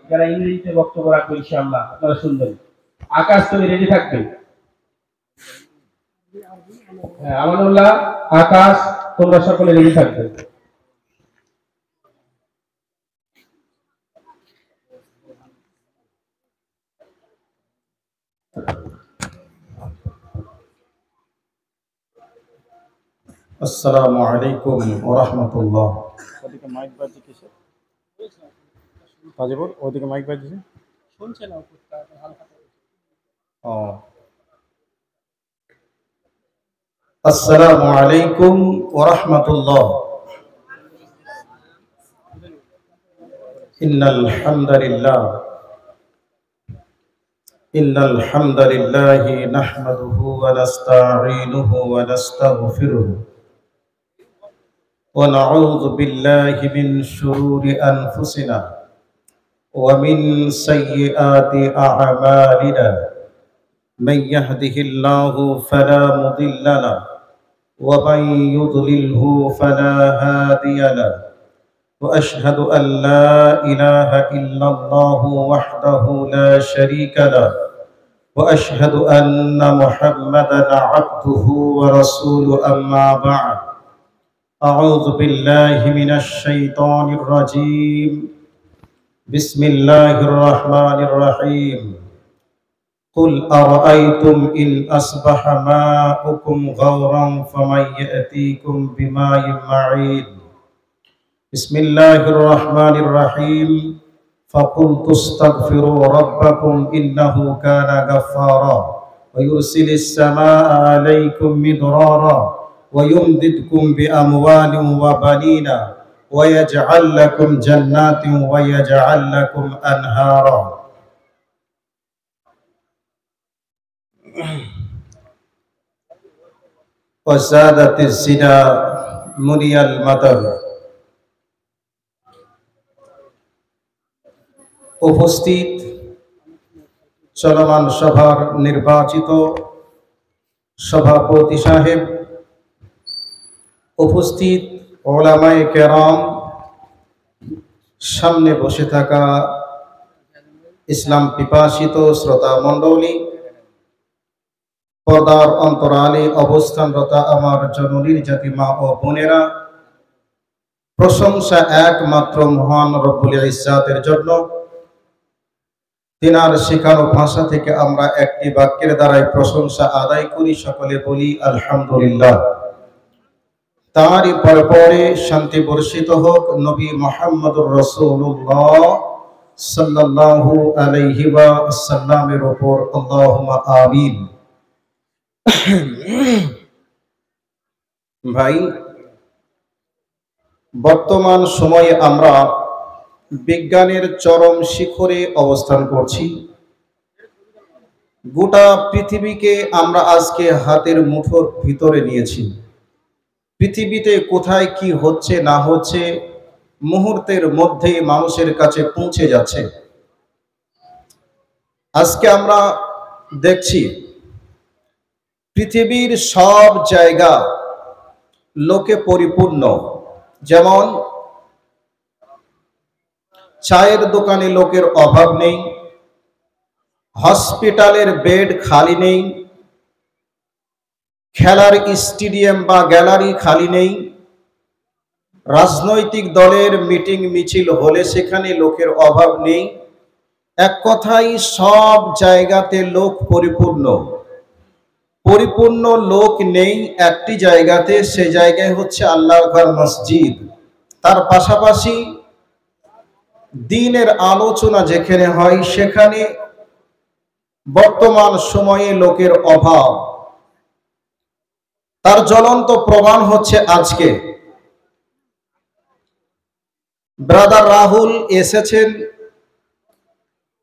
যারা ইংরেজিতে বক্তব্য রাখবে ইনশাআল্লাহ আপনারা শুনবেন। আকাশ, তুমি রেডি থাকবে? হ্যাঁ, আমানুল্লাহ, আকাশ, তোমরা সকলে রেডি থাকবে। আসসালামু আলাইকুম ওয়া রাহমাতুল্লাহ। ওদিকে মাইক বাজছে কিসে? বাজে বল, ওদিকে মাইক বাজছে, শুনছে না হালকা। আসসালামু আলাইকুম ওয়া রাহমাতুল্লাহ। ইন্নাল হামদালিল্লাহি নাহমাদুহু ওয়া নাস্তাঈনুহু ওয়া নাস্তাগফিরুহু ওয়া নাউযু বিল্লাহি মিন শুরুরি আনফুসিনা ওয়া মিন সাইয়্যাতি আ'মালিনা। من يهده الله فلا مضل له ومن يضلله فلا هادي له وأشهد أن لا إله إلا الله وحده لا شريك له وأشهد أن محمدا عبده ورسوله أما بعد أعوذ بالله من الشيطان الرجيم بسم الله الرحمن الرحيم قل أرأيتم إن أصبح ماؤكم غورا فمن يأتيكم بماء معين بسم الله الرحمن الرحيم فقلت استغفروا ربكم إنه كان غفارا ويرسل السماء عليكم مدرارا ويمددكم بأموال وبنين ويجعل لكم جنات ويجعل لكم أنهارا وزادت الزنا مني المطر। উপস্থিত চলমান সভার নির্বাচিত সভাপতি সাহেব, উপস্থিত ওলামায়ে কেরাম, সামনে বসে থাকা ইসলাম পিপাসিত শ্রোতা মণ্ডলী, পর্দার অন্তরালে অবস্থানরত আমার জননীর জাতি মা ও বোনেরা, প্রশংসা একমাত্র মহান রব্বুল ইজ্জাতের জন্য। তিনার শেখানো ভাষা থেকে আমরা একটি বাক্যের দ্বারাই প্রশংসা আদায় করি, সকলে বলি আলহামদুলিল্লাহ। তারই পরে শান্তি বর্ষিত হোক নবী মুহাম্মদুর রাসূলুল্লাহ সাল্লাল্লাহু আলাইহি ওয়াসাল্লামের উপর, আল্লাহুম্মা আমিন। ভাই, বর্তমান সময়ে আমরা বিজ্ঞানের চরম শিখরে অবস্থান করছি। গোটা পৃথিবীকে আমরা আজকে হাতের মুঠোর ভিতরে নিয়েছি। পৃথিবীতে কোথায় কি হচ্ছে না হচ্ছে মুহূর্তের মধ্যে মানুষের কাছে পৌঁছে যাচ্ছে। আজকে আমরা দেখছি পৃথিবীর সব জায়গা লোকে পরিপূর্ণ। যেমন চায়ের দোকানে লোকের অভাব নেই, হসপিটালের বেড খালি নেই, খেলার স্টেডিয়াম বা গ্যালারি খালি নেই, রাজনৈতিক দলের মিটিং মিছিল হলে সেখানে লোকের অভাব নেই। এক কথায় সব জায়গাতে লোক পরিপূর্ণ। পরিপূর্ণ লোক নেই একটি জায়গাতে, সে জায়গায় হচ্ছে আল্লাহর ঘর মসজিদ। তার পাশাপাশি দ্বীনের আলোচনা যেখানে হয় সেখানে বর্তমান সময়ে লোকের অভাব। তার জ্বলন্ত প্রমাণ হচ্ছে আজকে ব্রাদার রাহুল এসেছেন।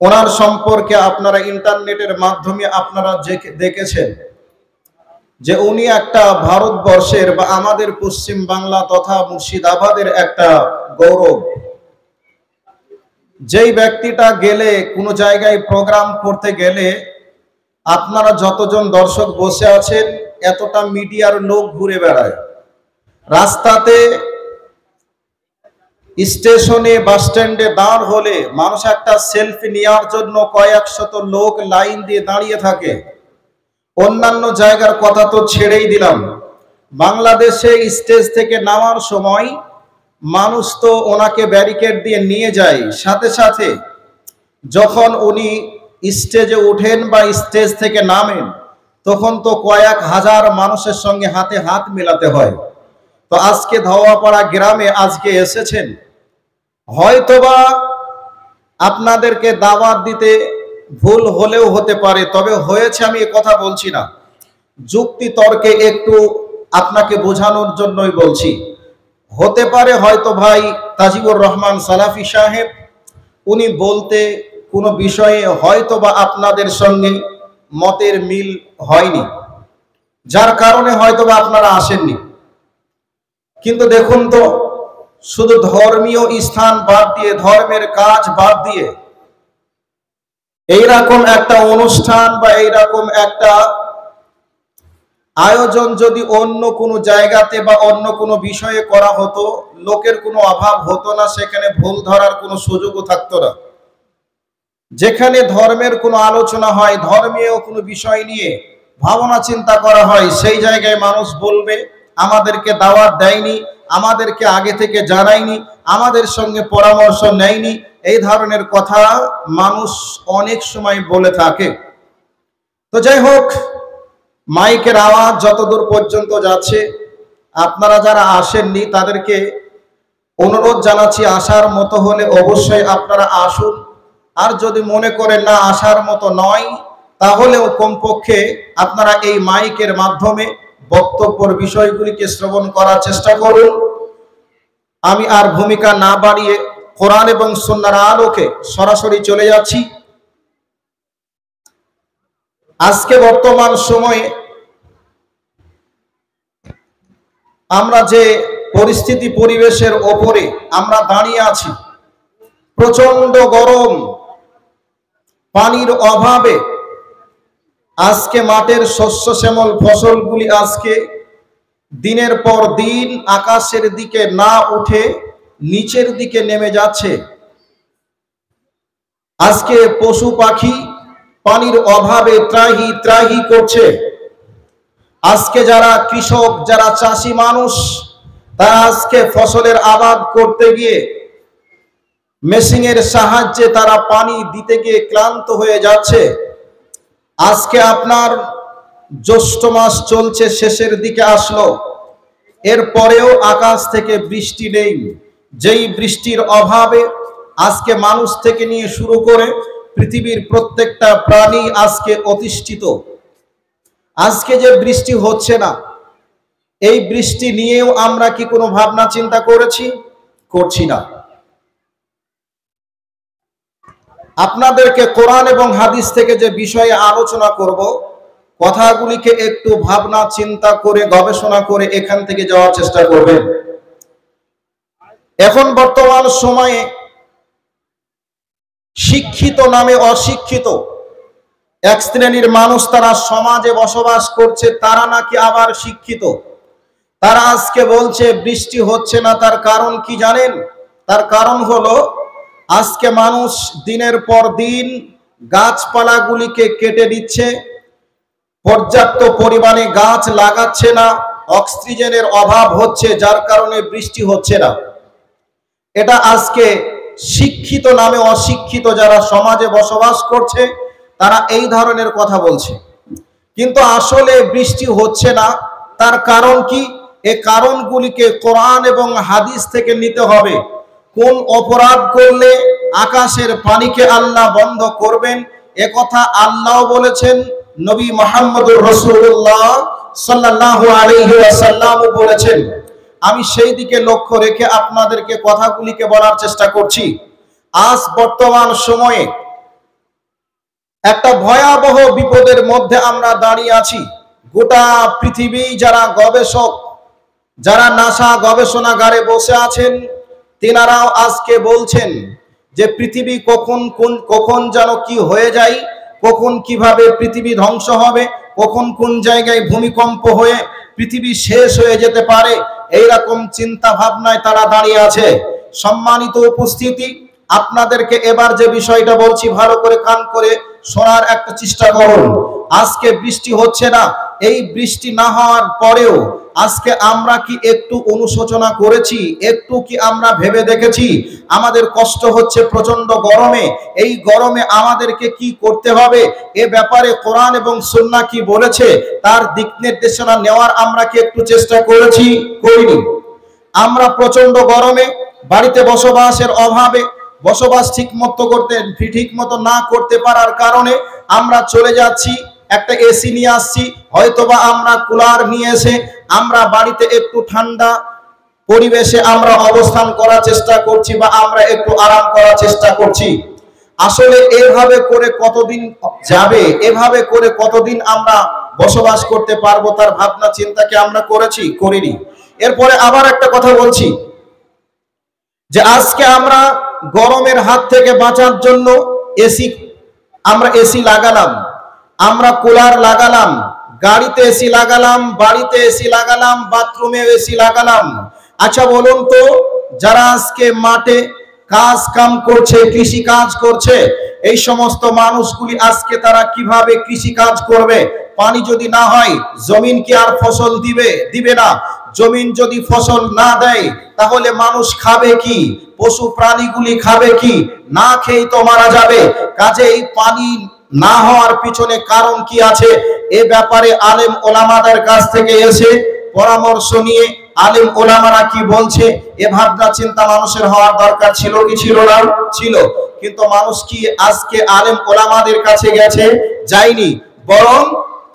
ওনার সম্পর্কে আপনারা ইন্টারনেটের মাধ্যমে আপনারা দেখেছেন যে উনি একটা ভারতবর্ষের বা আমাদের পশ্চিম বাংলা তথা মুর্শিদাবাদের একটা গৌরব। যেই ব্যক্তিটা গেলে কোনো জায়গায় প্রোগ্রাম করতে গেলে আপনারা যতজন দর্শক বসে আছেন এতটা মিডিয়ার লোক ঘুরে বেড়ায়। রাস্তাতে স্টেশনে বাস স্ট্যান্ডে দাঁড় হলে মানুষ একটা সেলফি নেওয়ার জন্য কয়েক শত লোক লাইন দিয়ে দাঁড়িয়ে থাকে। অন্যান্য জায়গার কথা তো ছেড়েই দিলাম, বাংলাদেশে স্টেজ থেকে নামার সময় মানুষ তো ওনাকে ব্যারিকেড দিয়ে নিয়ে যায়, সাথে সাথে যখন উনি স্টেজে উঠেন বা স্টেজ থেকে নামেন তখন তো কয়েক হাজার মানুষের সঙ্গে হাতে হাত মেলাতে হয়। তো আজকে ধোয়াপাড়া গ্রামে আজকে এসেছেন, হয়তোবা আপনাদেরকে দাওয়াত দিতে ভুল হলেও হতে পারে, তবে হয়েছে আমি এ কথা বলছি না, যুক্তি তর্কে একটু আপনাকে বোঝানোর জন্যই বলছি। হতে পারে হয়তো ভাই তাজিবুর রহমান সালাফি সাহেব উনি বলতে কোনো বিষয়ে হয়তোবা আপনাদের সঙ্গে মতের মিল হয়নি, যার কারণে হয়তোবা আপনারা আসেননি। কিন্তু দেখুন তো, শুধু ধর্মীয় স্থান বাদ দিয়ে, ধর্মের কাজ বাদ দিয়ে এইরকম একটা অনুষ্ঠান বা এইরকম একটা আয়োজন যদি অন্য কোনো জায়গাতে বা অন্য কোনো বিষয়ে করা হতো, লোকের কোনো অভাব হতো না, সেখানে ভুল ধরার কোনো সুযোগও থাকতো না। যেখানে ধর্মের কোনো আলোচনা হয়, ধর্মীয় কোনো বিষয় নিয়ে ভাবনা চিন্তা করা হয়, সেই জায়গায় মানুষ বলবে আমাদেরকে দাওয়াত দেয়নি, আমাদেরকে আগে থেকে জানায়নি, আমাদের সঙ্গে পরামর্শ নেয়নি, এই ধরনের কথা মানুষ অনেক সময় বলে থাকে। তো যাই হোক, মাইকের আওয়াজ যতদূর পর্যন্ত যাচ্ছে, আপনারা যারা আসেননি তাদেরকে অনুরোধ জানাচ্ছি আসার মতো হলে অবশ্যই আপনারা আসুন, আর যদি মনে করেন না আসার মতো নয় তাহলেও কমপক্ষে আপনারা এই মাইকের মাধ্যমে বক্তব্যের বিষয়গুলিকে শ্রবণ করার চেষ্টা করুন। আমি আর ভূমিকা না বাড়িয়ে কোরআন এবং সুন্নাহর আলোকে সরাসরি চলে যাচ্ছি। আজকে বর্তমান সময়ে আমরা যে পরিস্থিতি পরিবেশের ওপরে আমরা দাঁড়িয়ে আছি, প্রচন্ড গরম, পানির অভাবে আজকে মাঠের শস্য শ্যামল ফসলগুলি আজকে দিনের পর দিন আকাশের দিকে না উঠে নিচের দিকে নেমে যাচ্ছে। আজকে পশু পাখি পানির অভাবে ত্রাহি ত্রাহি করছে। আজকে যারা কৃষক, যারা চাষি মানুষ, তারা আজকে ফসলের আবাদ করতে গিয়ে মেশিনের সাহায্যে তারা পানি দিতে গিয়ে ক্লান্ত হয়ে যাচ্ছে। আজকে আপনার জ্যৈষ্ঠ মাস চলছে, শেষের দিকে আসলো, এরপরেও আকাশ থেকে বৃষ্টি নেই। যেই বৃষ্টির অভাবে আজকে মানুষ থেকে নিয়ে শুরু করে পৃথিবীর প্রত্যেকটা প্রাণী আজকে অতিষ্ঠিত। আজকে যে বৃষ্টি হচ্ছে না, এই বৃষ্টি নিয়েও আমরা কি কোনো ভাবনা চিন্তা করছি না। আপনাদেরকে কোরআন এবং হাদিস থেকে যে বিষয়ে আলোচনা করব, কথাগুলিকে একটু ভাবনা চিন্তা করে গবেষণা করে এখান থেকে যাওয়ার চেষ্টা করবেন। এখন বর্তমান সময়ে শিক্ষিত নামে অশিক্ষিত এক শ্রেণীর মানুষ, তারা সমাজে বসবাস করছে, তারা নাকি আবার শিক্ষিত। তারা আজকে বলছে বৃষ্টি হচ্ছে না, তার কারণ কি জানেন? তার কারণ হলো আজকে মানুষ দিনের পর দিন গাছপালাগুলিকে কেটে দিচ্ছে, পর্যাপ্ত পরিমাণে গাছ লাগাচ্ছে না, অক্সিজেনের অভাব হচ্ছে, যার কারণে বৃষ্টি হচ্ছে না। এটা আজকে শিক্ষিত নামে অশিক্ষিত যারা সমাজে বসবাস করছে তারা এই ধরনের কথা বলছে। কিন্তু আসলে বৃষ্টি হচ্ছে না, তার কারণ কি? এই কারণগুলিকে কোরআন এবং হাদিস থেকে নিতে হবে। কোন অপরাধ করলে আকাশের পানিকে আল্লাহ বন্ধ করবেন, এ কথা আল্লাহ বলেছেন, নবী মুহাম্মদুর রাসূলুল্লাহ সাল্লাল্লাহু আলাইহি ওয়াসাল্লাম বলেছেন। আমি সেই দিকে লক্ষ্য রেখে আপনাদেরকে কথাগুলিকে বলার চেষ্টা করছি। আজ বর্তমান সময়ে একটা ভয়াবহ বিপদের মধ্যে আমরা দাঁড়িয়ে আছি। গোটা পৃথিবী যারা গবেষক, যারা নাসা গবেষণাগারে বসে আছেন, তেনারাও আজকে বলছেন যে পৃথিবী কখন যেন কি হয়ে যায়, কখন কিভাবে পৃথিবী ধ্বংস হবে, কখন কোন জায়গায় ভূমিকম্প হয়ে পৃথিবী শেষ হয়ে যেতে পারে, এইরকম চিন্তা ভাবনায় তারা দাঁড়িয়ে আছে। সম্মানিত উপস্থিতি, আপনাদেরকে এবার যে বিষয়টা বলছি ভালো করে কান করে শোনার একটা চেষ্টা করুন। আজকে বৃষ্টি হচ্ছে না, এই বৃষ্টি না হওয়ার পরেও আজকে আমরা কি একটু অনুশোচনা করেছি? একটু কি আমরা ভেবে দেখেছি আমাদের কষ্ট হচ্ছে প্রচন্ড গরমে? এই গরমে আমাদেরকে কি করতে হবে? এ ব্যাপারে কোরআন এবং সুন্নাহ কি বলেছে তার দিক নির্দেশনা নেওয়ার আমরা কি একটু চেষ্টা করেছি? করিনি। আমরা প্রচন্ড গরমে বাড়িতে বসবাসের অভাবে বসবাস ঠিক মতো না করতে পারার কারণে আমরা চলে যাচ্ছি একটা এসি নিয়ে আসছি, হয়তোবা আমরা কুলার নিয়ে এসে আমরা বাড়িতে একটু ঠান্ডা পরিবেশে আমরা অবস্থান করার চেষ্টা করছি বা আমরা একটু আরাম করার চেষ্টা করছি। আসলে এভাবে করে কতদিন যাবে, এভাবে করে কতদিন আমরা বসবাস করতে পারবো তার ভাবনা চিন্তাকে আমরা করেছি? করিনি। এরপরে আবার একটা কথা বলছি যে আজকে আমরা গরমের হাত থেকে বাঁচার জন্য আমরা এসি লাগালাম, আমরা কুলার লাগালাম, গাড়িতে এসি লাগালাম, বাড়িতে এসি লাগালাম, বাথরুমে এসি লাগালাম। আচ্ছা বলুন তো, যারা আজকে মাঠে কাজ কাম করছে, কৃষি কাজ করছে, এই সমস্ত মানুষগুলি আজকে তারা কিভাবে কৃষি কাজ করবে? পানি যদি না হয় জমিন কি আর ফসল দিবে না? জমিন যদি ফসল না দেয় তাহলে মানুষ খাবে কি? পশু প্রাণীগুলি খাবে কি? না খেয়ে তো মারা যাবে। কাজেই পানি না হওয়ার পিছনে কারণ কি আছে এ ব্যাপারে আলেম ওলামাদের কাছ থেকে এসে পরামর্শ নিয়ে আলেম ওলামারা কি বলছে এ ভাবনা চিন্তা মানুষের হওয়ার দরকার ছিল কি ছিল না? ছিল। কিন্তু মানুষ কি আজকে আলেম ওলামাদের কাছে গেছে? যায়নি। বরং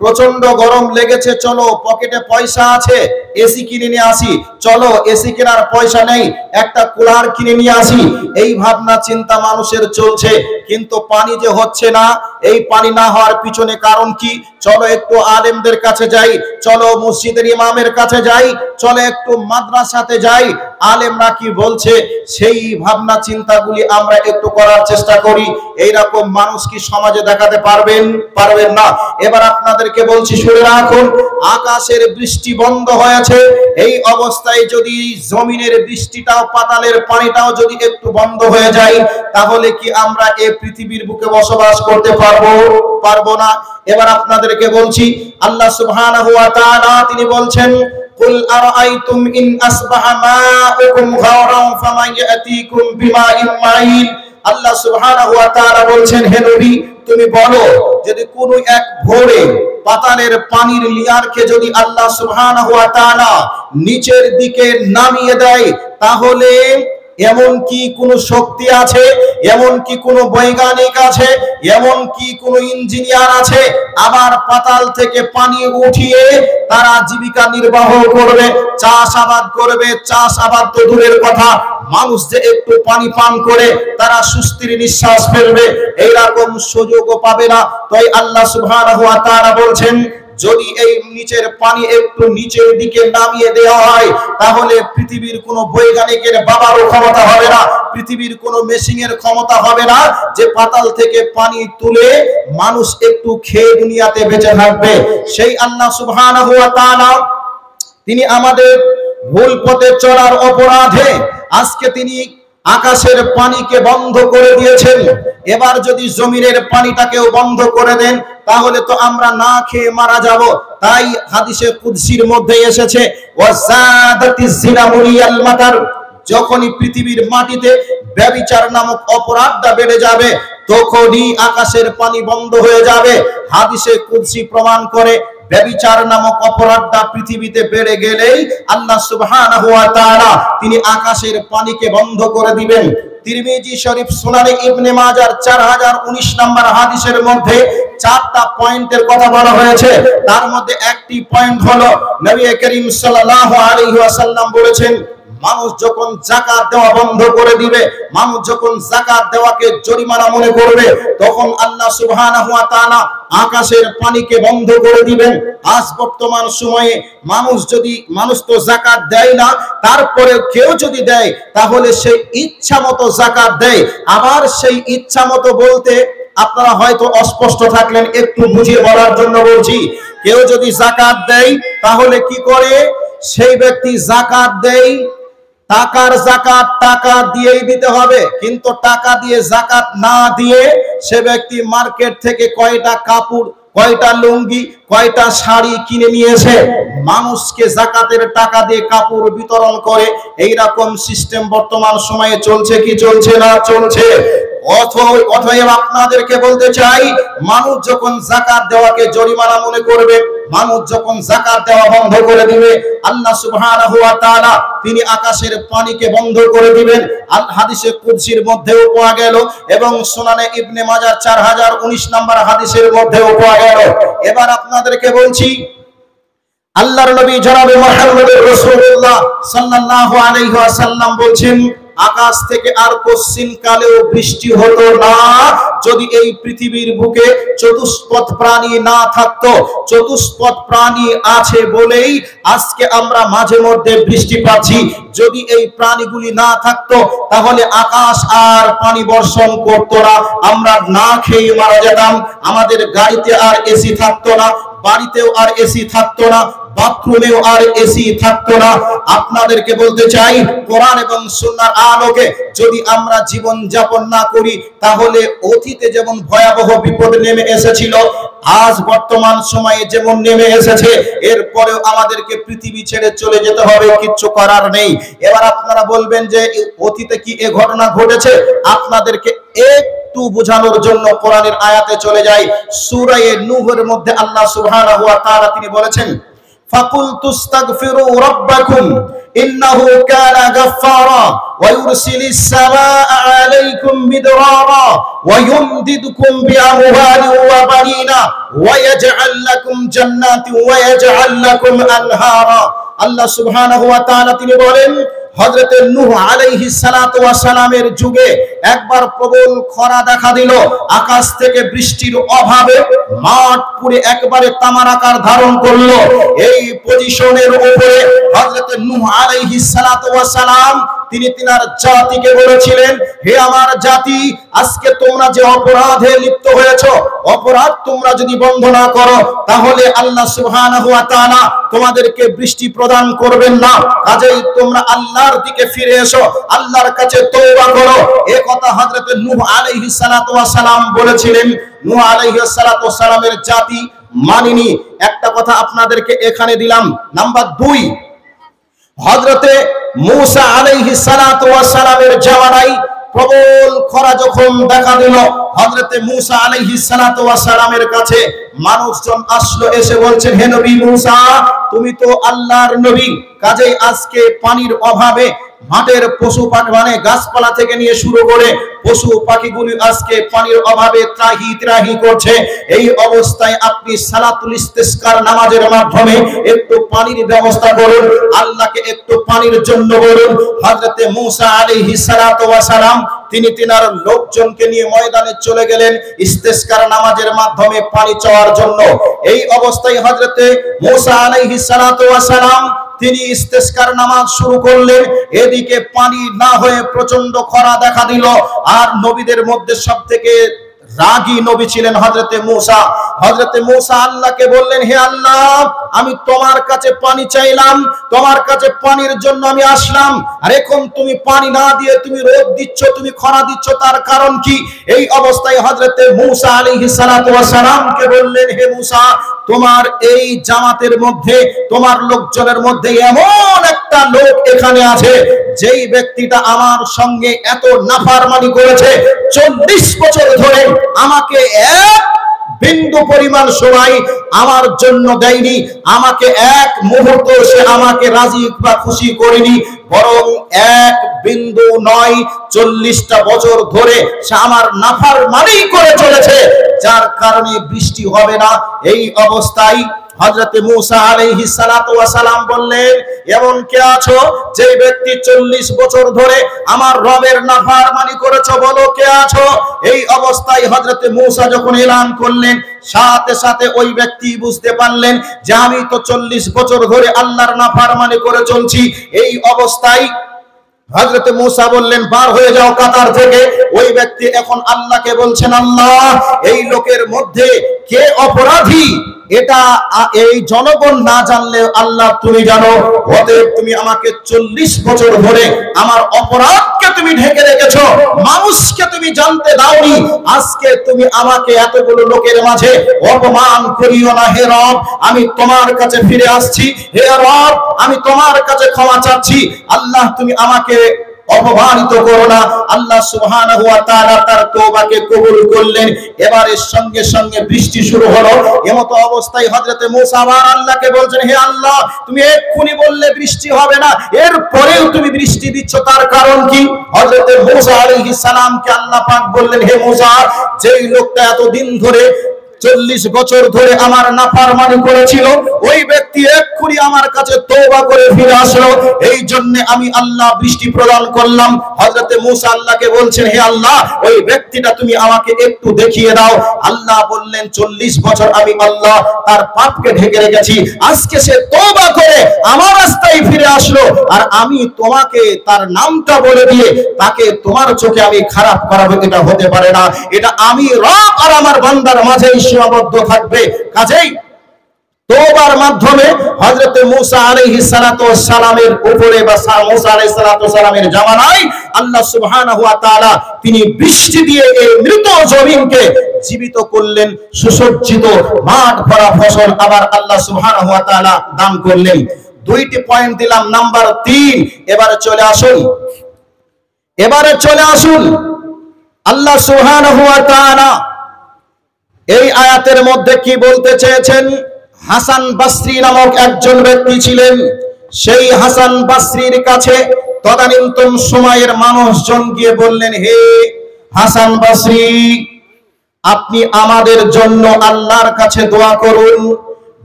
প্রচন্ড গরম লেগেছে, চলো পকেটে পয়সা আছে এসি কিনে নিয়ে আসি, চলো এসি কেনার পয়সা নেই একটা কুলার কিনে নিয়ে আসি, এই ভাবনা চিন্তা মানুষের চলছে। কিন্তু পানি যে হচ্ছে না, এই পানি না হওয়ার পিছনে কারণ কি? চলো একটু আলেমদের কাছে যাই, চলো মসজিদের ইমামের কাছে যাই, চলো একটু মাদ্রাসাতে যাই, আলেমরা কি বলছে সেই ভাবনা চিন্তাগুলি আমরা একটু করার চেষ্টা করি। এইরকম মানুষ কি সমাজে দেখাতে পারবেন? পারবেন না। এবার আপনাদেরকে বলছি, শুনে রাখুন, আকাশের বৃষ্টি বন্ধ হয়েছে, এই অবস্থায় যদি জমিনের বৃষ্টিটাও পাতালের পানিটাও যদি একটু বন্ধ হয়ে যায় তাহলে কি আমরা এই পৃথিবীর বুকে বসবাস করতে পারবো না? এবার আপনাদেরকে বলছি, আল্লাহ সুবহানাহু ওয়া তাআলা তিনি বলছেন, কুল আরাআইতুম ইন আসবাহা মাউকুম গাওরান ফামান ইয়াতিকুম বিমাইন মাইন। আল্লাহ সুবহানাহু ওয়া তাআলা বলছেন, হে নবী তুমি বলো, যদি কোন এক ভোরে পাতালের পানির লেয়ারকে যদি আল্লাহ সুবহানাহু ওয়া তাআলা নিচের দিকে নামিয়ে দেয় তাহলে এমন কি কোন শক্তি আছে, এমন কি কোন বৈজ্ঞানিক আছে, এমন কি কোন ইঞ্জিনিয়ার আছে আবার পাতাল থেকে পানি উঠিয়ে তারা জীবিকা নির্বাহ করবে, চাষাবাদ করবে? চাষাবাদ তো দূরের কথা, মানুষ যে একটু পানি পান করে তারা সুস্থির নিঃশ্বাস ফেলবে, এইরকম সুযোগও পাবে না। তাই আল্লাহ সুবহানাহু ওয়া তাআলা বলছেন, যদি এই নিচের পানি একটু নিচের দিকে নামিয়ে দেওয়া হয় তাহলে পৃথিবীর কোনো বৈজ্ঞানিকের বাবারও ক্ষমতা হবে না, পৃথিবীর কোনো মেশিনের ক্ষমতা হবে না যে পাতাল থেকে পানি তুলে মানুষ একটু খেয়ে দুনিয়াতে বেঁচে থাকবে। সেই আল্লাহ সুবহানাহু ওয়া তাআলা তিনি আমাদের ভুল পথে চলার অপরাধে আজকে তিনি আকাশের পানিকে বন্ধ করে দিয়েছেন। এবার যদি জমিনের পানিটাকেও বন্ধ করে দেন তাহলে তো আমরা না খেয়ে মারা যাব। তাই হাদিসে কুদসির মধ্যে এসেছে, ওয়াজাদাতিজ জিনা মুলিয়াল মাতার, যখনই পৃথিবীর মাটিতে ব্যভিচার নামক অপরাধটা বেড়ে যাবে তখনই আকাশের পানি বন্ধ হয়ে যাবে। হাদিসে কুদসি প্রমাণ করে ব্যভিচার নামক অপরাধটা পৃথিবীতে বেড়ে গেলেই আল্লাহ সুবহানাহু ওয়া তাআলা তিনি আকাশের পানিকে বন্ধ করে দিবেন। তিরমিজি শরীফ, সুনানে ইবনে মাজার 4019 নম্বর হাদিসের মধ্যে 4টা পয়েন্টের কথা বলা হয়েছে। তার মধ্যে একটি পয়েন্ট হলো নবী করিম সাল্লাল্লাহু আলাইহি ওয়াসাল্লাম বলেছেন, মানুষ যখন যাকাত দেওয়া বন্ধ করে দিবে, মানুষ যখন যাকাত দেওয়াকে জরিমানা মনে করবে তখন আল্লাহ সুবহানাহু ওয়া তাআলা আকাশের পানিকে বন্ধ করে দিবেন। আজ বর্তমান সময়ে মানুষ তো যাকাত দেয় না, তারপরে কেউ যদি দেয় তাহলে সেই ইচ্ছা মতো যাকাত দেয়। আবার সেই ইচ্ছা মতো বলতে আপনারা হয়তো অস্পষ্ট থাকলেন, একটু বুঝিয়ে বলার জন্য বলছি। কেউ যদি যাকাত দেয় তাহলে কি করে? সেই ব্যক্তি যাকাত দেয় টাকার যাকাত টাকা দিয়েই দিতে হবে, কিন্তু টাকা দিয়ে যাকাত না দিয়ে সে ব্যক্তি মার্কেট থেকে কয়টা কাপড়, কয়টা লুঙ্গি, কয়টা শাড়ি কিনে নিয়েছে, মানুষকে যাকাতের টাকা দিয়ে কাপড় বিতরণ করে, এইরকম সিস্টেম বর্তমান সময়ে চলছে কি চলছে না? চলছে। অতএব আপনাদেরকে বলতে চাই, মানুষ যখন যাকাত দেওয়াকে জরিমানা মনে করবে, মানুষ যখন যাকাত দেওয়া বন্ধ করে দিবে, আল্লাহ সুবহানাহু ওয়া তাআলা তিনি আকাশের পানিকে বন্ধ করে দিবেন। আল হাদিসে কুদসির মধ্যেও পাওয়া গেল এবং সুনানে ইবনে মাজাহ 4019 নম্বর হাদিসের মধ্যেও পাওয়া গেল। এবার আপনাদেরকে বলছি, আল্লাহর নবী জনাবে মুহাম্মদুর রাসূলুল্লাহ সাল্লাল্লাহু আলাইহি ওয়াসাল্লাম বলছেন, আকাশ থেকে আর কোশ্চিন কালেও বৃষ্টি হতো না যদি এই পৃথিবীর বুকে চতুষ্পদ প্রাণী না থাকতো। চতুষ্পদ প্রাণী আছে বলেই আজকে আমরা মাঝে মধ্যে বৃষ্টি পাচ্ছি। যদি এই প্রাণীগুলি না থাকতো তাহলে আকাশ আর পানি বর্ষণ করতো না, আমরা না খেয়ে মারা যেতাম। আমাদের গাড়িতে আর এসি থাকতো না, বাড়িতেও আর এসি থাকতো না, বাথরুমেও আর এসি থাকতো না। আপনাদেরকে বলতে চাই, কোরআন এবং সুন্নাহর আলোকে যদি আমরা জীবন যাপন না করি তাহলে অতীতে যেমন ভয়াবহ বিপদ নেমে এসেছিল, আজ বর্তমান সময়ে যেমন নেমে এসেছে, এরপরেও আমাদেরকে পৃথিবী ছেড়ে চলে যেতে হবে, কিচ্ছু করার নেই। এবার আপনারা বলবেন যে অতীতে কি এ ঘটনা ঘটেছে? আপনাদেরকে একটু বোঝানোর জন্য কোরআনের আয়াতে চলে যাই। সূরা নূহের মধ্যে আল্লাহ সুবহানাহু ওয়া তাআলা তিনি বলেছেন, ফাকুলতু ইস্তাগফিরু রাব্বাকুম ইন্নাহু কানা গাফফারা ওয়া ইউরসিলিস সামাআ আলাইকুম মিদরারা ওয়া ইউমদিদুকুম বিআমওয়ালিন ওয়া বানিনা ওয়া ইয়াজআল লাকুম জান্নাতিন ওয়া ইয়াজআল লাকুম আনহারা। আল্লাহ সুবহানাহু ওয়া তাআলা তিনি বলেন, হযরতে নূহ আলাইহিস সালাতু ওয়াস সালামের যুগে একবার প্রবল খরা দেখা দিল। আকাশ থেকে বৃষ্টির অভাবে মাঠ পুরো একবারে তামার আকার ধারণ করলো। এই পজিশনের উপরে হযরতে নূহ আলাইহিস সালাতু ওয়াস সালাম তিনি তিনার জাতিকে বলেছিলেন, হে আমার জাতি, আজকে তোমরা যে অপরাধে লিপ্ত হয়েছো, অপরাধ তোমরা যদি বন্ধ না করো তাহলে আল্লাহ সুবহানাহু ওয়া তাআলা তোমাদেরকে বৃষ্টি প্রদান করবেন না। কাজেই তোমরা আল্লাহর দিকে ফিরে এসো, আল্লাহর কাছে তওবা করো। এই কথা হযরত নূহ আলাইহিস সালাতু ওয়াস সালাম বলেছিলেন। নূহ আলাইহিস সালাতু ওয়াস সালামের জাতি মানিনি। একটা কথা আপনাদেরকে এখানে দিলাম। নাম্বার 2, হযরতে মূসা আলাইহিস সালাতু ওয়াস সালামের জামানায় প্রবল খরা যখন দেখা দিল, হযরতে মূসা আলাইহিস সালাতু ওয়াস সালামের কাছে মানুষজন আসলো, এসে বলছেন, হে নবী মূসা, তুমি তো আল্লাহর নবী, কাজেই আজকে পানির অভাবে মাঠের পশু পাখি মানে গাছপালা থেকে নিয়ে শুরু করে পশু পাখিগুলি আজকে পানির অভাবে ত্রাহি ত্রাহি করছে। এই অবস্থায় আপনি সালাতুল ইস্তিসকার নামাজের মাধ্যমে একটু পানির ব্যবস্থা করুন, আল্লাহকে একটু পানির জন্য বলুন। হযরতে মূসা আলাইহিস সালাতু ওয়াস সালাম তিনি তিনার লোকজনকে নিয়ে ময়দানে চলে গেলেন ইস্তিসকার নামাজের মাধ্যমে পানি চাওয়ার জন্য। এই অবস্থায় হযরতে মূসা আলাইহিস সালাতু ওয়াস সালাম তিনি ইস্তিসকার নামাজ শুরু করলেন। এদিকে পানি না হয়ে প্রচন্ড খরা দেখা দিল। আর নবীদের মধ্যে সবথেকে রাগী নবী ছিলেন হযরতে মূসা। হযরতে মূসা আল্লাহকে বললেন, হে আল্লাহ, আমি তোমার কাছে পানি চাইলাম, তোমার কাছে পানির জন্য আমি আসলাম, আর এখন তুমি পানি না দিয়ে তুমি রোদ দিচ্ছ, তুমি খরা দিচ্ছ, তার কারণ কি? এই অবস্থায় হযরতে মূসা আলাইহিস সালাতু ওয়াস সালামকে বললেন, হে মূসা, তোমার এই জামাতের মধ্যে, তোমার লোকজনের মধ্যে এমন একটা লোক এখানে আছে যেই ব্যক্তিটা আমার সঙ্গে এত নাফরমানি করেছে, 40 বছর ধরে আমাকে এক বিন্দু পরিমাণ সময় আমার জন্য দেয়নি, আমাকে এক মুহূর্ত সে আমাকে রাজি বা খুশি করেনি, বরং এক বিন্দু নয় 40টা বছর ধরে সে আমার নাফরমানি করে চলেছে, যার কারণে বৃষ্টি হবে না। এই অবস্থায় হযরতে মূসা আলাইহিস সালাতু ওয়াস সালাম বললেন, এমন কে আছো যে ব্যক্তি 40 বছর ধরে আমার রবের নাফরমানি করেছো, বলো কে আছো? এই অবস্থায় হযরতে মূসা যখন এলান করলেন, সাথে সাথে ওই ব্যক্তি বুঝতে পারলেন যে আমি তো 40 বছর ধরে আল্লাহর নাফরমানি করে চলছি। এই অবস্থায় হযরতে মূসা বললেন, বার হয়ে যাও কাতার থেকে। ওই ব্যক্তি এখন আল্লাহকে বলছেন, আল্লাহ, এই লোকের মধ্যে কে অপরাধী, এটা এই জনগণ না জানলে আল্লাহ তুমি জানো। অতএব তুমি আমাকে 40 বছর ধরে আমার অপরাধকে তুমি ঢেকে রেখেছো, মানুষকে তুমি জানতে দাওনি। আজকে তুমি আমাকে এতগুলো লোকের মাঝে অপমান করিও না হে রব। আমি তোমার কাছে ফিরে আসছি হে রব, আমি তোমার কাছে ক্ষমা চাচ্ছি। আল্লাহ তুমি আমাকে অপমানিত করো না। আল্লাহ সুবহানাহু ওয়া তাআলা তার তওবাকে কবুল করলেন। এবারে সঙ্গে সঙ্গে বৃষ্টি শুরু হলো। এমতো অবস্থায় হযরতে মুসা আবার আল্লাহকে বলছেন, হে আল্লাহ, তুমি এক্ষুনি বললে বৃষ্টি হবে না, এরপরেও তুমি বৃষ্টি দিচ্ছ, তার কারণ কি? হযরতে মুসা আলাইহিস সালামকে আল্লাহ পাক বললেন, হে মুসা, যেই লোকটা এতদিন ধরে 40 বছর ধরে আমার নাফরমানি করেছিল, ওই ব্যক্তি এক্ষুনি আমার কাছে তওবা করে ফিরে আসলো, এই জন্য আমি আল্লাহ বৃষ্টি প্রদান করলাম। হযরতে মুসা আল্লাহকে বলছেন, হে আল্লাহ, ওই ব্যক্তিটা তুমি আমাকে একটু দেখিয়ে দাও। আল্লাহ বললেন, 40 বছর আমি আল্লাহ তার পাপকে ঢেকে রেখেছি, আজকে সে তওবা করে আমার রাস্তায় ফিরে আসলো, আর আমি তোমাকে তার নামটা বলে দিয়ে তাকে তোমার চোখে আমি খারাপ করাবো, এটা হতে পারে না। এটা আমি রব আর আমার বান্দার মাঝে সীমাবদ্ধ থাকবে। কাজেই তওবার মাধ্যমে হযরতে মুসা আলাইহিস সালাতু ওয়াস সালামের উপরে বা মুসা আলাইহিস সালাতু ওয়াস সালামের জামানায় আল্লাহ সুবহানাহু ওয়া তাআলা তিনি বৃষ্টি দিয়ে এই মৃত জমিনকে জীবিত করলেন, সুসজ্জিত মাঠ ভরা ফসল আবার আল্লাহ সুবহানাহু ওয়া তাআলা দান করলেন। দুইটি পয়েন্ট দিলাম। নাম্বার 3, এবারে চলে আসুন আল্লাহ সুবহানাহু ওয়া তাআলা এই আয়াতের মধ্যে কি বলতে চেয়েছেন। হাসান বসরি নামক একজন ব্যক্তি ছিলেন। সেই হাসান বসরির কাছে তদানীন্তন সময়ের মানুষজন গিয়ে বললেন, হে হাসান বসরি, আপনি আমাদের জন্য আল্লাহর কাছে দোয়া করুন।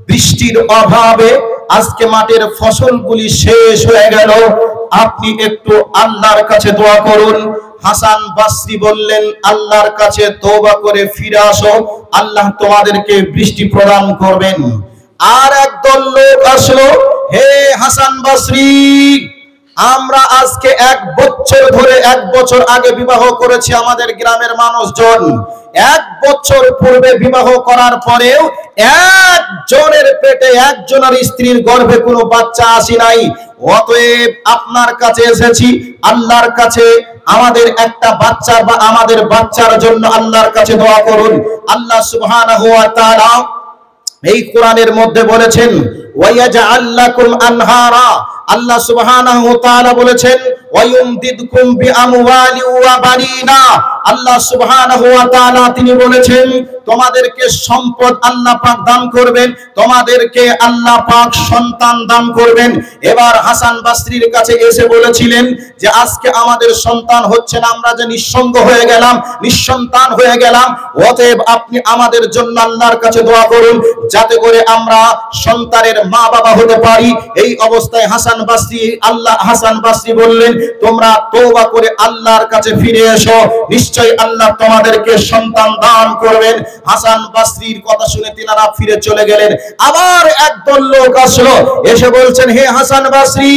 বৃষ্টির অভাবে আজকে মাঠের ফসলগুলি শেষ হয়ে গেল, আপনি একটু আল্লাহর কাছে দোয়া করুন। হাসান বসরি বললেন, আল্লাহর কাছে তওবা করে ফিরে আসো, আল্লাহ তোমাদেরকে বৃষ্টি প্রদান করবেন। আর একদল লোক আসলো, হে হাসান বসরি, আমরা আজকে 1 বছর ধরে 1 বছর আগে বিবাহ করেছি আমাদের গ্রামের মানুষজন। 1 বছর পূর্বে বিবাহ করার পরেও একজনের পেটে, একজনের স্ত্রীর গর্ভে কোনো বাচ্চা আসে নাই। অতএব আপনার কাছে এসেছি, আল্লাহর কাছে আমাদের একটা বাচ্চা বা আমাদের বাচ্চার জন্য আল্লাহর কাছে দোয়া করুন। আল্লাহ সুবহানাহু ওয়া তাআলা এই কোরআনের মধ্যে বলেছেন, ওয়ায়াজআল লাকুম আনহারা। আল্লাহ সুবহানাহু ওয়া তাআলা বলেছেন, ওয়ায়ুমদিদকুম বিআমওয়ালি ওয়া বানিনা। আল্লাহ সুবহানাহু ওয়া তাআলা তিনি বলেছেন, তোমাদেরকে সম্পদ আল্লাহ পাক দান করবেন, তোমাদেরকে আল্লাহ পাক সন্তান দান করবেন। এবার হাসান বসরির কাছে এসে বলেছিলেন যে আজকে আমাদের সন্তান হচ্ছে না, আমরা যে নিঃসঙ্গ হয়ে গেলাম, নিঃসন্তান হয়ে গেলাম। অতএব আপনি আমাদের জন্য আল্লাহর কাছে দোয়া করুন, যাতে করে আমরা সন্তানের মা বাবা হতে পারি। এই অবস্থায় হাসান বসরি বললেন, তোমরা তওবা করে আল্লাহর কাছে ফিরে এসো, নিশ্চয়ই আল্লাহ তোমাদেরকে সন্তান দান করবেন। হাসান বসরির কথা শুনে তিনারা ফিরে চলে গেলেন। আবার একদল লোক আসলো, এসে বলছেন, হে হাসান বসরি,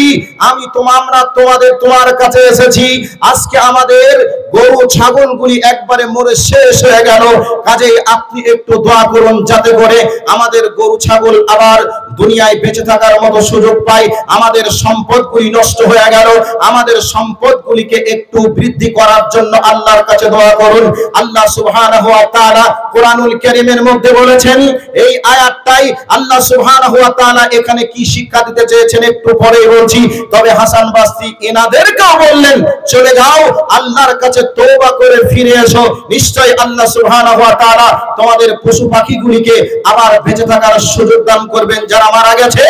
আমরা তোমার কাছে এসেছি, আজকে আমাদের গরু ছাগলগুলি একবারে মরে শেষ হয়ে গেল, কাজেই আপনি একটু দোয়া করুন, যাতে করে আমাদের গরু ছাগল আবার দুনিয়ায় বেঁচে থাকার মতো সুযোগ পায়। আমাদের সম্পদগুলি নষ্ট হয়ে গেল, আমাদের সম্পদগুলিকে একটু বৃদ্ধি করার জন্য আল্লাহর কাছে দোয়া করুন। আল্লাহ সুবহানাহু ওয়া তাআলা কোরআনুল কারীমের মধ্যে বলেছেন, এই আয়াতটাই আল্লাহ সুবহানাহু ওয়া তাআলা এখানে কি শিক্ষা দিতে চেয়েছেন একটু পরেই বলছি। তবে হাসান বসরি এনাদেরকেও বললেন, চলে যাও, আল্লাহর কাছে তওবা করে ফিরে এসো, নিশ্চয়ই আল্লাহ সুবহানাহু ওয়া তাআলা তোমাদের পশু পাখিগুলিকে আবার বেঁচে থাকার সুযোগ দান করবেন। যারা মারা গেছে,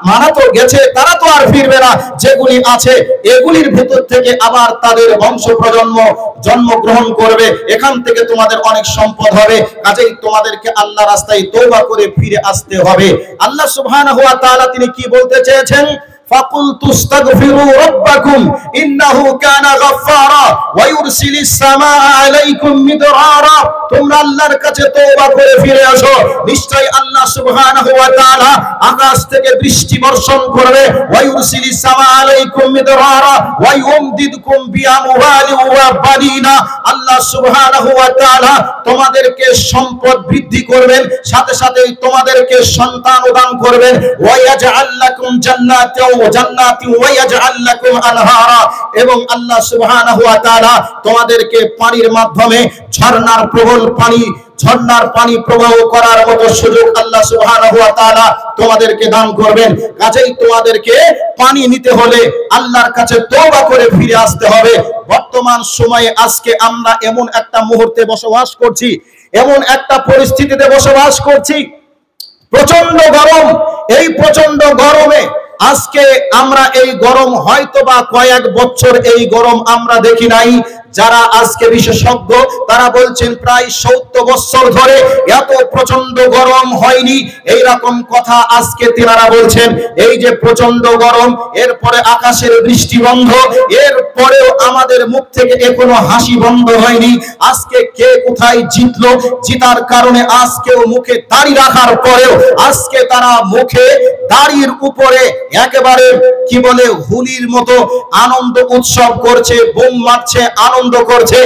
মারা তো গেছে, তারা তো আর ফিরবে না, যেগুলি আছে এগুলির ভেতর থেকে আবার তাদের বংশ প্রজন্ম জন্মগ্রহণ করবে, এখান থেকে তোমাদের অনেক সম্পদ হবে। কাজেই তোমাদেরকে আল্লাহ রাস্তায় তওবা করে ফিরে আসতে হবে। আল্লাহ সুবহানাহু ওয়া তাআলা তিনি কি বলতে চেয়েছেন, فقلت استغفروا ربكم إنه كان غفارا ويرسل السماء عليكم مدرارا তোমরা আল্লাহর কাছে তওবা করে ফিরে আসো নিশ্চয়ই আল্লাহ সুবহানাহু ওয়া তাআলা আকাশ থেকে বৃষ্টি বর্ষণ করবে ওয়ায়ুরসিলিস সামা আলাইকুম মিদরারা ওয়া ইউমদিদকুম বিআমওয়ালি ওয়া বানিনা আল্লাহ সুবহানাহু ওয়া তাআলা তোমাদেরকে সম্পদ বৃদ্ধি করবেন সাথে সাথে তোমাদেরকে সন্তান দান করবেন ওয়া ইয়াজআল লাকুম জান্নাতি ওয়া ইয়াজআল লাকুম আনহারা এবং আল্লাহ সুবহানাহু ওয়া তাআলা তোমাদেরকে পানির মাধ্যমে ঝর্ণার প্রবল ঝর্ণার পানি প্রবাহ করার মতো সুযোগ আল্লাহ সুবহানাহু ওয়া তাআলা তোমাদেরকে দান করবেন কাজেই তোমাদেরকে পানি নিতে হলে আল্লাহর কাছে তওবা করে ফিরে আসতে হবে বর্তমান সময়ে আজকে আমরা এমন একটা মুহূর্তে বসবাস করছি এমন একটা পরিস্থিতিতে বসবাস করছি প্রচন্ড গরম এই প্রচন্ড গরমে আজকে আমরা এই গরম হয়তোবা কয়েক বছর এই গরম আমরা দেখি নাই যারা আজকে বিশেষজ্ঞ তারা বলছেন প্রায় 70 বছর ধরে এত প্রচন্ড গরম হয়নি এই রকম কথা আজকে তিনারা বলছেন এই যে প্রচন্ড গরম এরপরে আকাশের বৃষ্টি বন্ধ এরপরেও আমাদের মুখ থেকে এখনো হাসি বন্ধ হয়নি আজকে কে কোথায় জিতলো জিতার কারণে আজকেও মুখে দাড়ি রাখার পরেও আজকে তারা মুখে দাড়ির উপরে একেবারে কি বলে হুলির মতো আনন্দ উৎসব করছে বোম মারছে আনন্দ করছে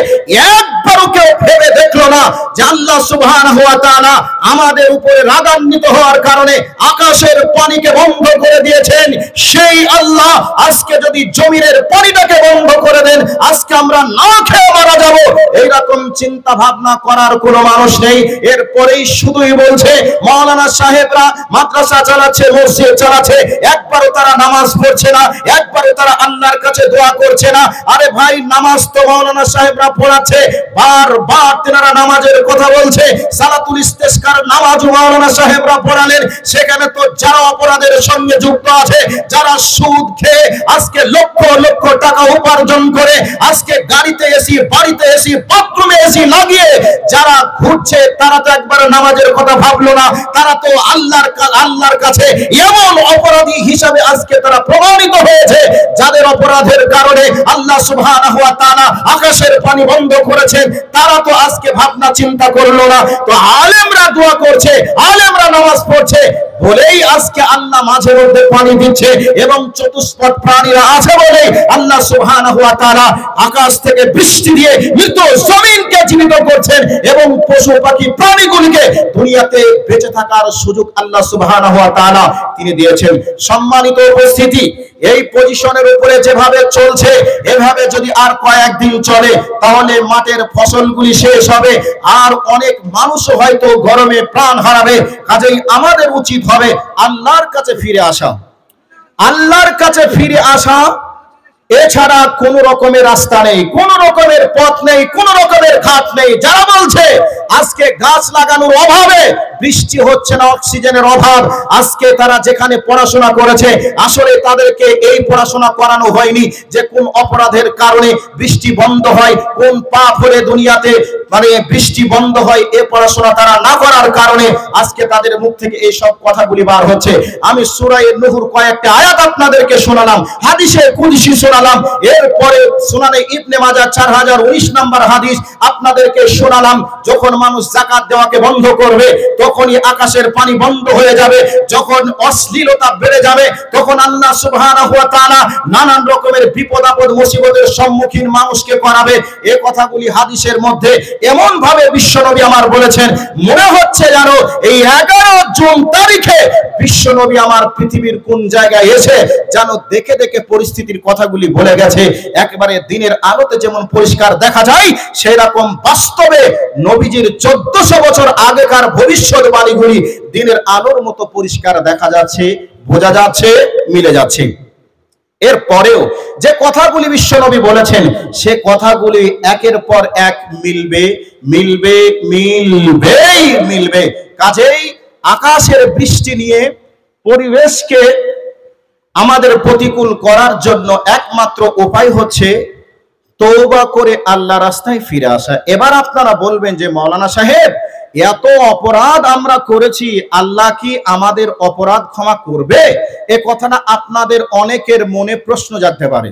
একবারও কেউ ভেবে দেখলো না যে আল্লাহ সুবহানাহু ওয়া তাআলা আমাদের উপরে রাগান্বিত হওয়ার কারণে আকাশের পানিকে বন্ধ করে দিয়েছেন সেই আল্লাহ আজকে যদি জমিনের পানিটাকে বন্ধ করে দেন আজকে আমরা না খেয়ে মারা যাব এই রকম চিন্তা ভাবনা করার কোনো মানুষ নেই এরপরেই শুধুই বলছে মাওলানা সাহেবরা মাদ্রাসা চালাচ্ছে মসজিদ চালাচ্ছে একবারও তারা নামাজ পড়ছে না একবারও তারা আল্লাহর কাছে দোয়া করছে না আরে ভাই নামাজ তো মাওলানা সাহেবরা পড়াচ্ছে বারবার তেনারা নামাজের কথা বলছে সালাতুল ইস্তেসকার নামাজ মাওলানা সাহেবরা পড়ালেন সেখানে তো যারা অপরাধের সঙ্গে যুক্ত আছে যারা সুদ খেয়ে আজকে লক্ষ লক্ষ টাকা উপার্জন করে আজকে গাড়িতে এসি বাড়িতে এসি বাথরুমে এসি লাগিয়ে যারা ঘুরছে তারা তো একবার নামাজের কথা ভাবলো না তারা তো আল্লাহর কাছে এমন অপরাধী হিসাবে আজকে তারা প্রমাণিত হয়েছে যাদের অপরাধের কারণে আল্লাহ সুবহানাহু ওয়া তাআলা আকাশের পানি বন্ধ করেছেন তারা তো আজকে ভাবনা চিন্তা করলো না তো আলেমরা দোয়া করছে আলেমরা নামাজ পড়ছে বলেই আজকে আল্লাহ মাঝে মধ্যে পানি দিচ্ছে এবং চতুষ্পদ প্রাণীরা আছে বলে আল্লাহ সুবহানাহু ওয়া তাআলা আকাশ থেকে বৃষ্টি দিয়ে মৃত জমিনকে জীবিত করছেন এবং পশু পাখি প্রাণীগুলিকে দুনিয়াতে বেঁচে থাকার সুযোগ আল্লাহ সুবহানাহু ওয়া তাআলা তিনি দিয়েছেন সম্মানিত উপস্থিতি এই পজিশনের উপরে যেভাবে চলছে এভাবে যদি আর কয়েকদিন চলে তাহলে মাঠের ফসলগুলি শেষ হবে আর অনেক মানুষ হয়তো গরমে প্রাণ হারাবে কাজেই আমাদের উচিত হবে আল্লাহর কাছে ফিরে আসা আল্লাহর কাছে ফিরে আসা এছাড়া কোন রকমের রাস্তা নেই কোন রকমের পথ নেই কোন রকমের ঘাট নেই যারা বলছে আজকে গাছ লাগানোর অভাবে বৃষ্টি হচ্ছে না অক্সিজেনের অভাব আজকে তারা যেখানে পড়াশোনা করেছে আসলে তাদেরকে এই পড়াশোনা করানো হয়নি যে কোন অপরাধের কারণে বৃষ্টি বন্ধ হয় কোন পাপ হলে দুনিয়াতে মানে বৃষ্টি বন্ধ হয় এই পড়াশোনা তারা না করার কারণে আজকে তাদের মুখ থেকে এই সব কথাগুলি বার হচ্ছে আমি সূরা নূহর কয়েকটা আয়াত আপনাদেরকে শোনালাম হাদিসে কুদসি শোনালাম এরপরে সুনানে ইবনে মাজাহ 4019 নম্বর হাদিস আপনাদেরকে শোনালাম যখন মানুষ যাকাত দেওয়াকে বন্ধ করবে তখনই আকাশের পানি বন্ধ হয়ে যাবে যখন অশ্লীলতা বেড়ে যাবে তখন আল্লাহ সুবহানাহু ওয়া তাআলা নানান রকমের বিপদ আপদ মুসিবতের সম্মুখীন মানুষকে করাবে এই কথাগুলি হাদিসের মধ্যে এমন ভাবে বিশ্বনবী আমার বলেছেন মনে হচ্ছে জানো এই 11 জুন তারিখে বিশ্বনবী আমার পৃথিবীর কোন জায়গায় এসে জানো দেখে দেখে পরিস্থিতির কথাগুলি বলে গেছে একেবারে দিনের আলোতে যেমন পরিষ্কার দেখা যায় সেই রকম বাস্তবে নবীজির 1400 বছর আগেকার ভবিষ্যৎবাণীগুলি দিনের আলোর মতো পরিষ্কার দেখা যাচ্ছে বোঝা যাচ্ছে মিলে যাচ্ছে এরপরেও যে কথাগুলি বিশ্বনবী বলেছেন সে কথাগুলি একের পর এক মিলবে কাজেই আকাশের বৃষ্টি নিয়ে পরিবেশকে আমাদের প্রতিকূল করার জন্য একমাত্র উপায় হচ্ছে তওবা করে আল্লাহর রাস্তায় ফিরে আসা এবার আপনারা বলবেন যে মাওলানা সাহেব এত অপরাধ আমরা করেছি, আল্লাহ কি আমাদের অপরাধ ক্ষমা করবে? এ কথাটা আপনাদের অনেকের মনে প্রশ্ন জাগতে পারে,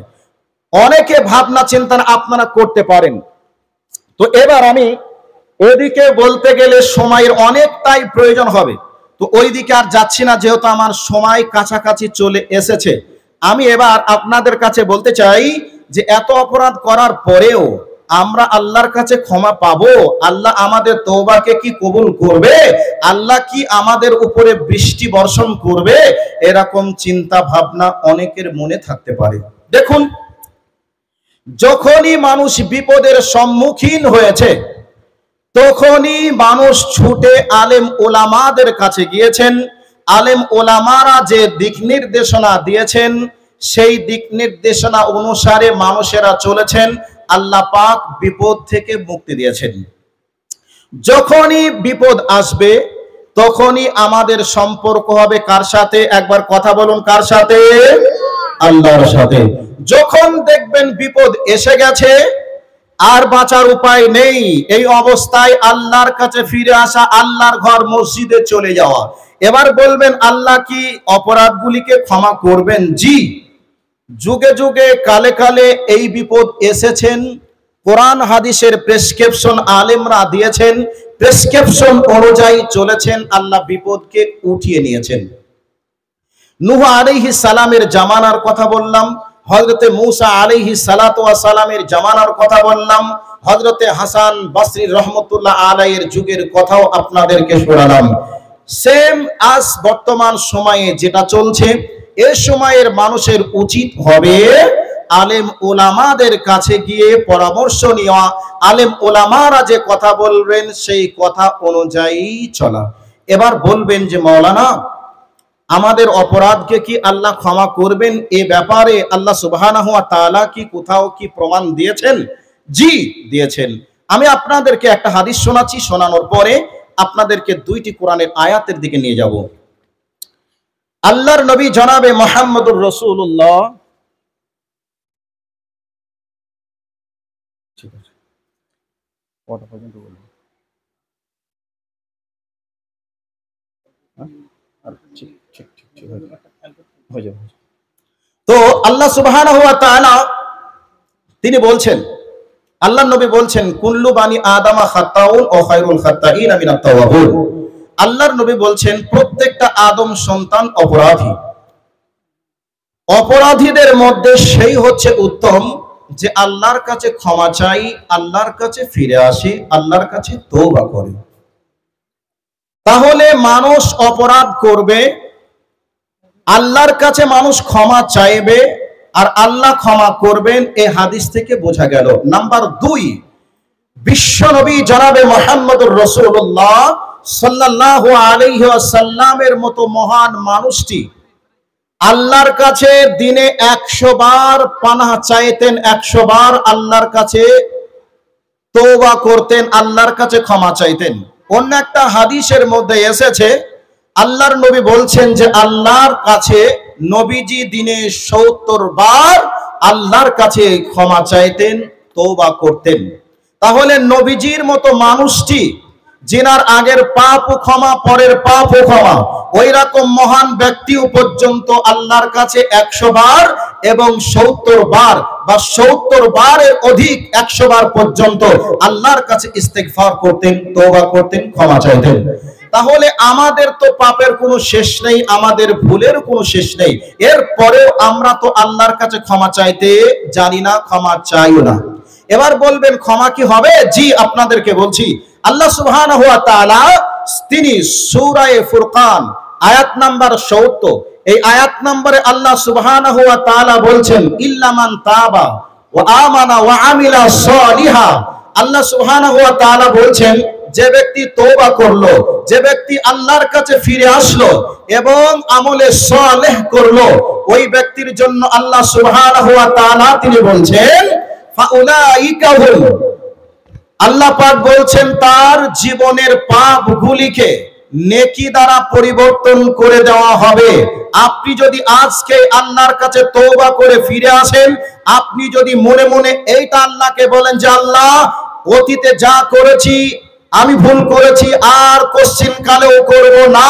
অনেকে ভাবনা চিন্তা আপনারা করতে পারেন। তো এবার আমি এদিকে বলতে গেলে সময়ের অনেকটাই প্রয়োজন হবে, তো ওই দিকে আর যাচ্ছি না, যেহেতু আমার সময় কাছাকাছি চলে এসেছে। আমি এবার আপনাদের কাছে বলতে চাই যে এত অপরাধ করার পরেও আমরা আল্লাহর কাছে ক্ষমা পাবো? আল্লাহ আমাদের তওবাকে কি কবুল করবে? আল্লাহ কি আমাদের উপরে বৃষ্টি বর্ষণ করবে? এরকম চিন্তা ভাবনা অনেকের মনে থাকতে পারে। দেখুন, যখনই মানুষ বিপদের সম্মুখীন হয়েছে তখনই মানুষ ছুটে আলেম ওলামাদের কাছে গিয়েছেন। আলেম ওলামারা যে দিক নির্দেশনা দিয়েছেন সেই দিক নির্দেশনা অনুসারে মানুষেরা চলেছেন। আল্লাহ পাক বিপদ থেকে মুক্তি দিয়েছেন। যখনই বিপদ আসবে তখনই আমাদের সম্পর্ক হবে কার সাথে? একবার কথা বলুন, কার সাথে? আল্লাহর সাথে। যখন দেখবেন বিপদ এসে গেছে, আর বাঁচার উপায় নেই, এই অবস্থায় আল্লাহর কাছে ফিরে আসা, আল্লাহর ঘর মসজিদে চলে যাওয়া। এবার বলবেন আল্লাহ কি অপরাধগুলিকে ক্ষমা করবেন? জি, যুগে যুগে কালে কালে এই বিপদ এসেছেন। কোরআন হাদিসের প্রেসক্রিপশন আলেমরা দিয়েছেন, প্রেসক্রিপশন অনুযায়ী চলেছেন, আল্লাহ বিপদকে উঠিয়ে নিয়েছেন। নূহ আলাইহিস সালামের জামানার কথা বললাম, হযরতে মূসা আলাইহিস সালাতু ওয়াস সালামের জামানার কথা বললাম, হযরতে হাসান বসরি রহমতুল্লাহ আলাইহির যুগের কথাও আপনাদেরকে শোনালাম। সেম আজ বর্তমান সময়ে যেটা চলছে, এ সময়ের মানুষের উচিত হবে আলেম ওলামাদের কাছে গিয়ে পরামর্শ নেওয়া, আলেম ওলামারা যে কথা বলবেন সেই কথা অনুযায়ী চলা। এবার বলবেন যে মাওলানা, আমাদের অপরাধকে কি আল্লাহ ক্ষমা করবেন? এ ব্যাপারে আল্লাহ সুবহানাহু ওয়া তাআলা কি কোথাও কি প্রমাণ দিয়েছেন? জি, দিয়েছেন। আমি আপনাদেরকে একটা হাদিস শোনাচ্ছি, শোনানোর পরে আপনাদেরকে দুইটি কোরআনের আয়াতের দিকে নিয়ে যাব। আল্লাহর নবী জনাবে মুহাম্মদুর রাসূলুল্লাহ তো আল্লাহ সুবহানাহু ওয়া তাআলা তিনি বলছেন, আল্লাহর নবী বলছেন, কুল্লু বানি আদামা খাতাউন ও খায়রুল খাত্তাইনা মিনাত তাওয়াবুন। আল্লাহর নবী বলছেন প্রত্যেকটা আদম সন্তান অপরাধী। অপরাধীদের মধ্যে সেই হচ্ছে উত্তম যে আল্লাহর কাছে ক্ষমা চাই, আল্লাহর কাছে ফিরে আসে, আল্লাহর কাছে তওবা করে। তাহলে মানুষ অপরাধ করবে, আল্লাহর কাছে মানুষ ক্ষমা চাইবে, আর আল্লাহ ক্ষমা করবেন। এই হাদিস থেকে বোঝা গেল। নাম্বার 2, বিশ্ব নবী জনাবে মুহাম্মদুর রাসূলুল্লাহ সাল্লাল্লাহু আলাইহি ওয়াসাল্লামের মতো মহান মানুষটি আল্লাহর কাছে দিনে 100 বার পানাহ চাইতেন, 100 বার আল্লাহর কাছে তওবা করতেন, আল্লাহর কাছে ক্ষমা চাইতেন। অন্য একটা হাদিসের মধ্যে এসেছে, আল্লাহর নবী বলছেন যে আল্লাহর কাছে নবীজি দিনে 70 বার আল্লাহর কাছে ক্ষমা চাইতেন, তওবা করতেন। তাহলে নবীজির মতো মানুষটি, যিনার আগের পাপও ক্ষমা, পরের পাপও ক্ষমা, ওই রকম মহান ব্যক্তিও পর্যন্ত আল্লাহর কাছে 100 বার এবং 70 বার বা 70 বারের অধিক 100 বার পর্যন্ত আল্লাহর কাছে ইস্তেগফার করতেন, তওবা করতেন, ক্ষমা চাইতেন। তাহলে আমাদের তো পাপের কোনো শেষ নেই, আমাদের ভুলের কোনো শেষ নেই, এরপরেও আমরা তো আল্লাহর কাছে ক্ষমা চাইতে জানি না, ক্ষমা চাইও না। এবার বলবেন ক্ষমা কি হবে? জি, আপনাদেরকে বলছি। আল্লাহ সুবহানাহু ওয়া তাআলা তিনি সূরা ফুরকান আয়াত নাম্বার 70, এই আয়াত নম্বরে আল্লাহ সুবহানাহু ওয়া তাআলা বলছেন, ইল্লা মান তাবা ওয়া আমানা ওয়া আমিলা সালিহা। আল্লাহ সুবহানাহু ওয়া তাআলা বলছেন, যে ব্যক্তি তওবা করলো, যে ব্যক্তি আল্লাহর কাছে ফিরে আসলো এবং আমলে সালেহ করলো, ওই ব্যক্তির জন্য আল্লাহ সুবহানাহু ওয়া তাআলা তিনি বলছেন, ফাউলাইকা হুম, আল্লাহ পাক বলছেন তার জীবনের পাপগুলিকে নেকি দ্বারা পরিবর্তন করে দেওয়া হবে। আপনি যদি আজকে আল্লাহর কাছে তওবা করে ফিরে আসেন, আপনি যদি মনে মনে এইটা আল্লাহকে বলেন যে আল্লাহ, অতীতে যা করেছি আমি ভুল করেছি আর কোশ্চিন কালেও করব না।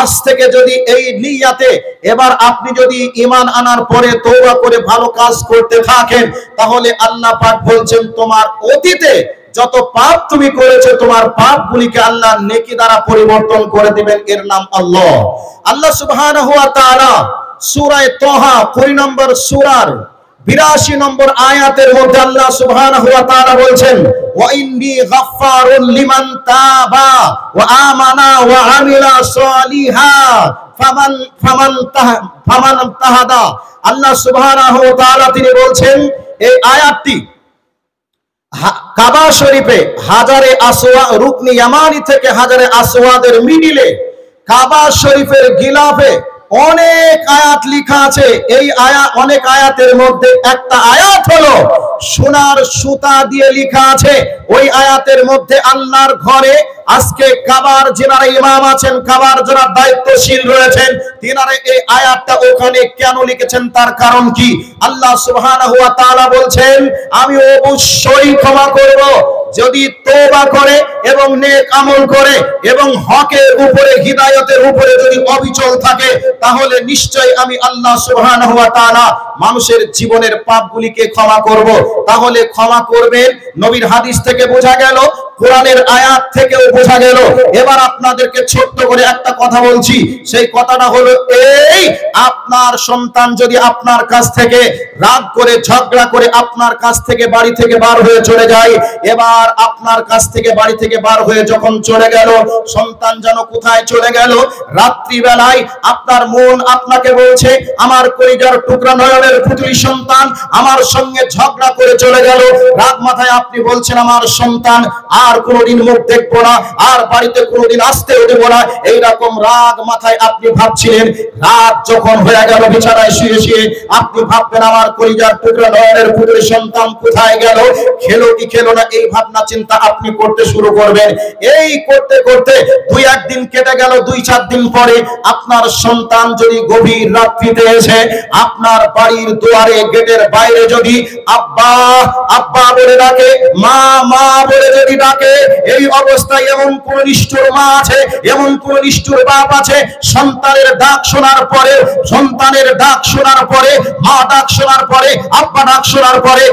আজ থেকে যদি এই নিয়াতে এবার আপনি যদি ঈমান আনার পরে তওবা করে ভালো কাজ করতে থাকেন, তাহলে আল্লাহ পাক বলছেন তোমার অতীতে যত পাপ তুমি করেছো তোমার পাপগুলিকে আল্লাহ নেকি দ্বারা পরিবর্তন করে দিবেন। এর নাম আল্লাহ। আল্লাহ সুবহানাহু ওয়া তাআলা সূরা তাহা 20 নম্বর সূরার 82 নম্বর আয়াতের মধ্যে আল্লাহ সুবহানাহু ওয়া তাআলা বলছেন, ওয়া ইন্নী গাফফারুন লিমান তাবা ওয়া আমানা ওয়া আমিলা সালিহা ফামান তাহাদা। আল্লাহ সুবহানাহু ওয়া তাআলা তিনি বলছেন এই আয়াতটি কাবা শরীফে হাজারে আসওয়াদ রুকনি ইয়ামানি থেকে হাজারে আসওয়াদের মিডিলে কাবা শরীফের গিলাফে অনেক আয়াত লেখা আছে। এই অনেক আয়াতের মধ্যে একটা আয়াত হলো সোনার সুতা দিয়ে লেখা আছে। ওই আয়াতের মধ্যে আল্লাহর ঘরে আজকে কাবার যারা ইমাম আছেন, কাবার যারা দায়িত্বশীল রয়েছেন, তিনারা এই আয়াতটা ওখানে কেন লিখেছেন তার কারণ কি? আল্লাহ সুবহানাহু ওয়া তাআলা বলছেন আমি অবশ্যই ক্ষমা করব যদি তওবা করে এবং নেক আমল করে এবং হকের উপরে হিদায়াতের উপরে যদি অবিচল থাকে, তাহলে নিশ্চয়ই আমি আল্লাহ সুবহানাহু ওয়া তাআলা মানুষের জীবনের পাপগুলিকে ক্ষমা করব। তাহলে ক্ষমা করবেন নবীর হাদিস থেকে বোঝা গেল, কোরআনের আয়াত থেকেও বোঝা গেল। এবার আপনাদেরকে ছোট্ট করে একটা কথা বলছি, সেই কথাটা হলো এই, আপনার সন্তান যদি আপনার কাছ থেকে রাগ করে ঝগড়া করে আপনার কাছ থেকে বাড়ি থেকে বার হয়ে চলে যায়, এবার আপনার কাছ থেকে বাড়ি থেকে বার হয়ে যখন চলে গেল, সন্তান যেন কোথায় চলে গেল, রাত্রি বেলায় আপনার মন আপনাকে বলছে আমার কলিজার টুকরা নয়নের পুতুলি সন্তান আমার সঙ্গে ঝগড়া করে চলে গেল। রাগ মাথায় আপনি বলছেন আমার সন্তান আর কোনোদিন মুখ দেখবো না, আর বাড়িতে কোনোদিন আসতেও দেবো না। এইরকম রাগ মাথায় আপনি ভাবছিলেন। রাত যখন হয়ে গেল বিছানায় শুয়ে শুয়ে আপনি ভাববেন আমার কলিজার টুকরা নয়নের পুতুলি সন্তান কোথায় গেল, খেলো কি খেলো না, এই ভাবনা চিন্তা আপনি করতে শুরু করবেন। এই করতে করতে 2-1 দিন কেটে গেল, 2-4 দিন পরে আপনার সন্তান যদি গভীর রাত্রিতে এসে আপনার বাড়ির দুয়ারে গেটের বাইরে যদি আব্বা আব্বা বলে ডাকে, মা মা বলে যদি ডাকে, এই অবস্থায় এমন কোন নিষ্ঠুর মা আছে, এমন কোন নিষ্ঠুর বাপ আছে, সন্তানের ডাক শোনার পরে, সন্তানের ডাক শোনার পরে, মা ডাক শোনার পরে, আব্বা ডাক শোনার পরে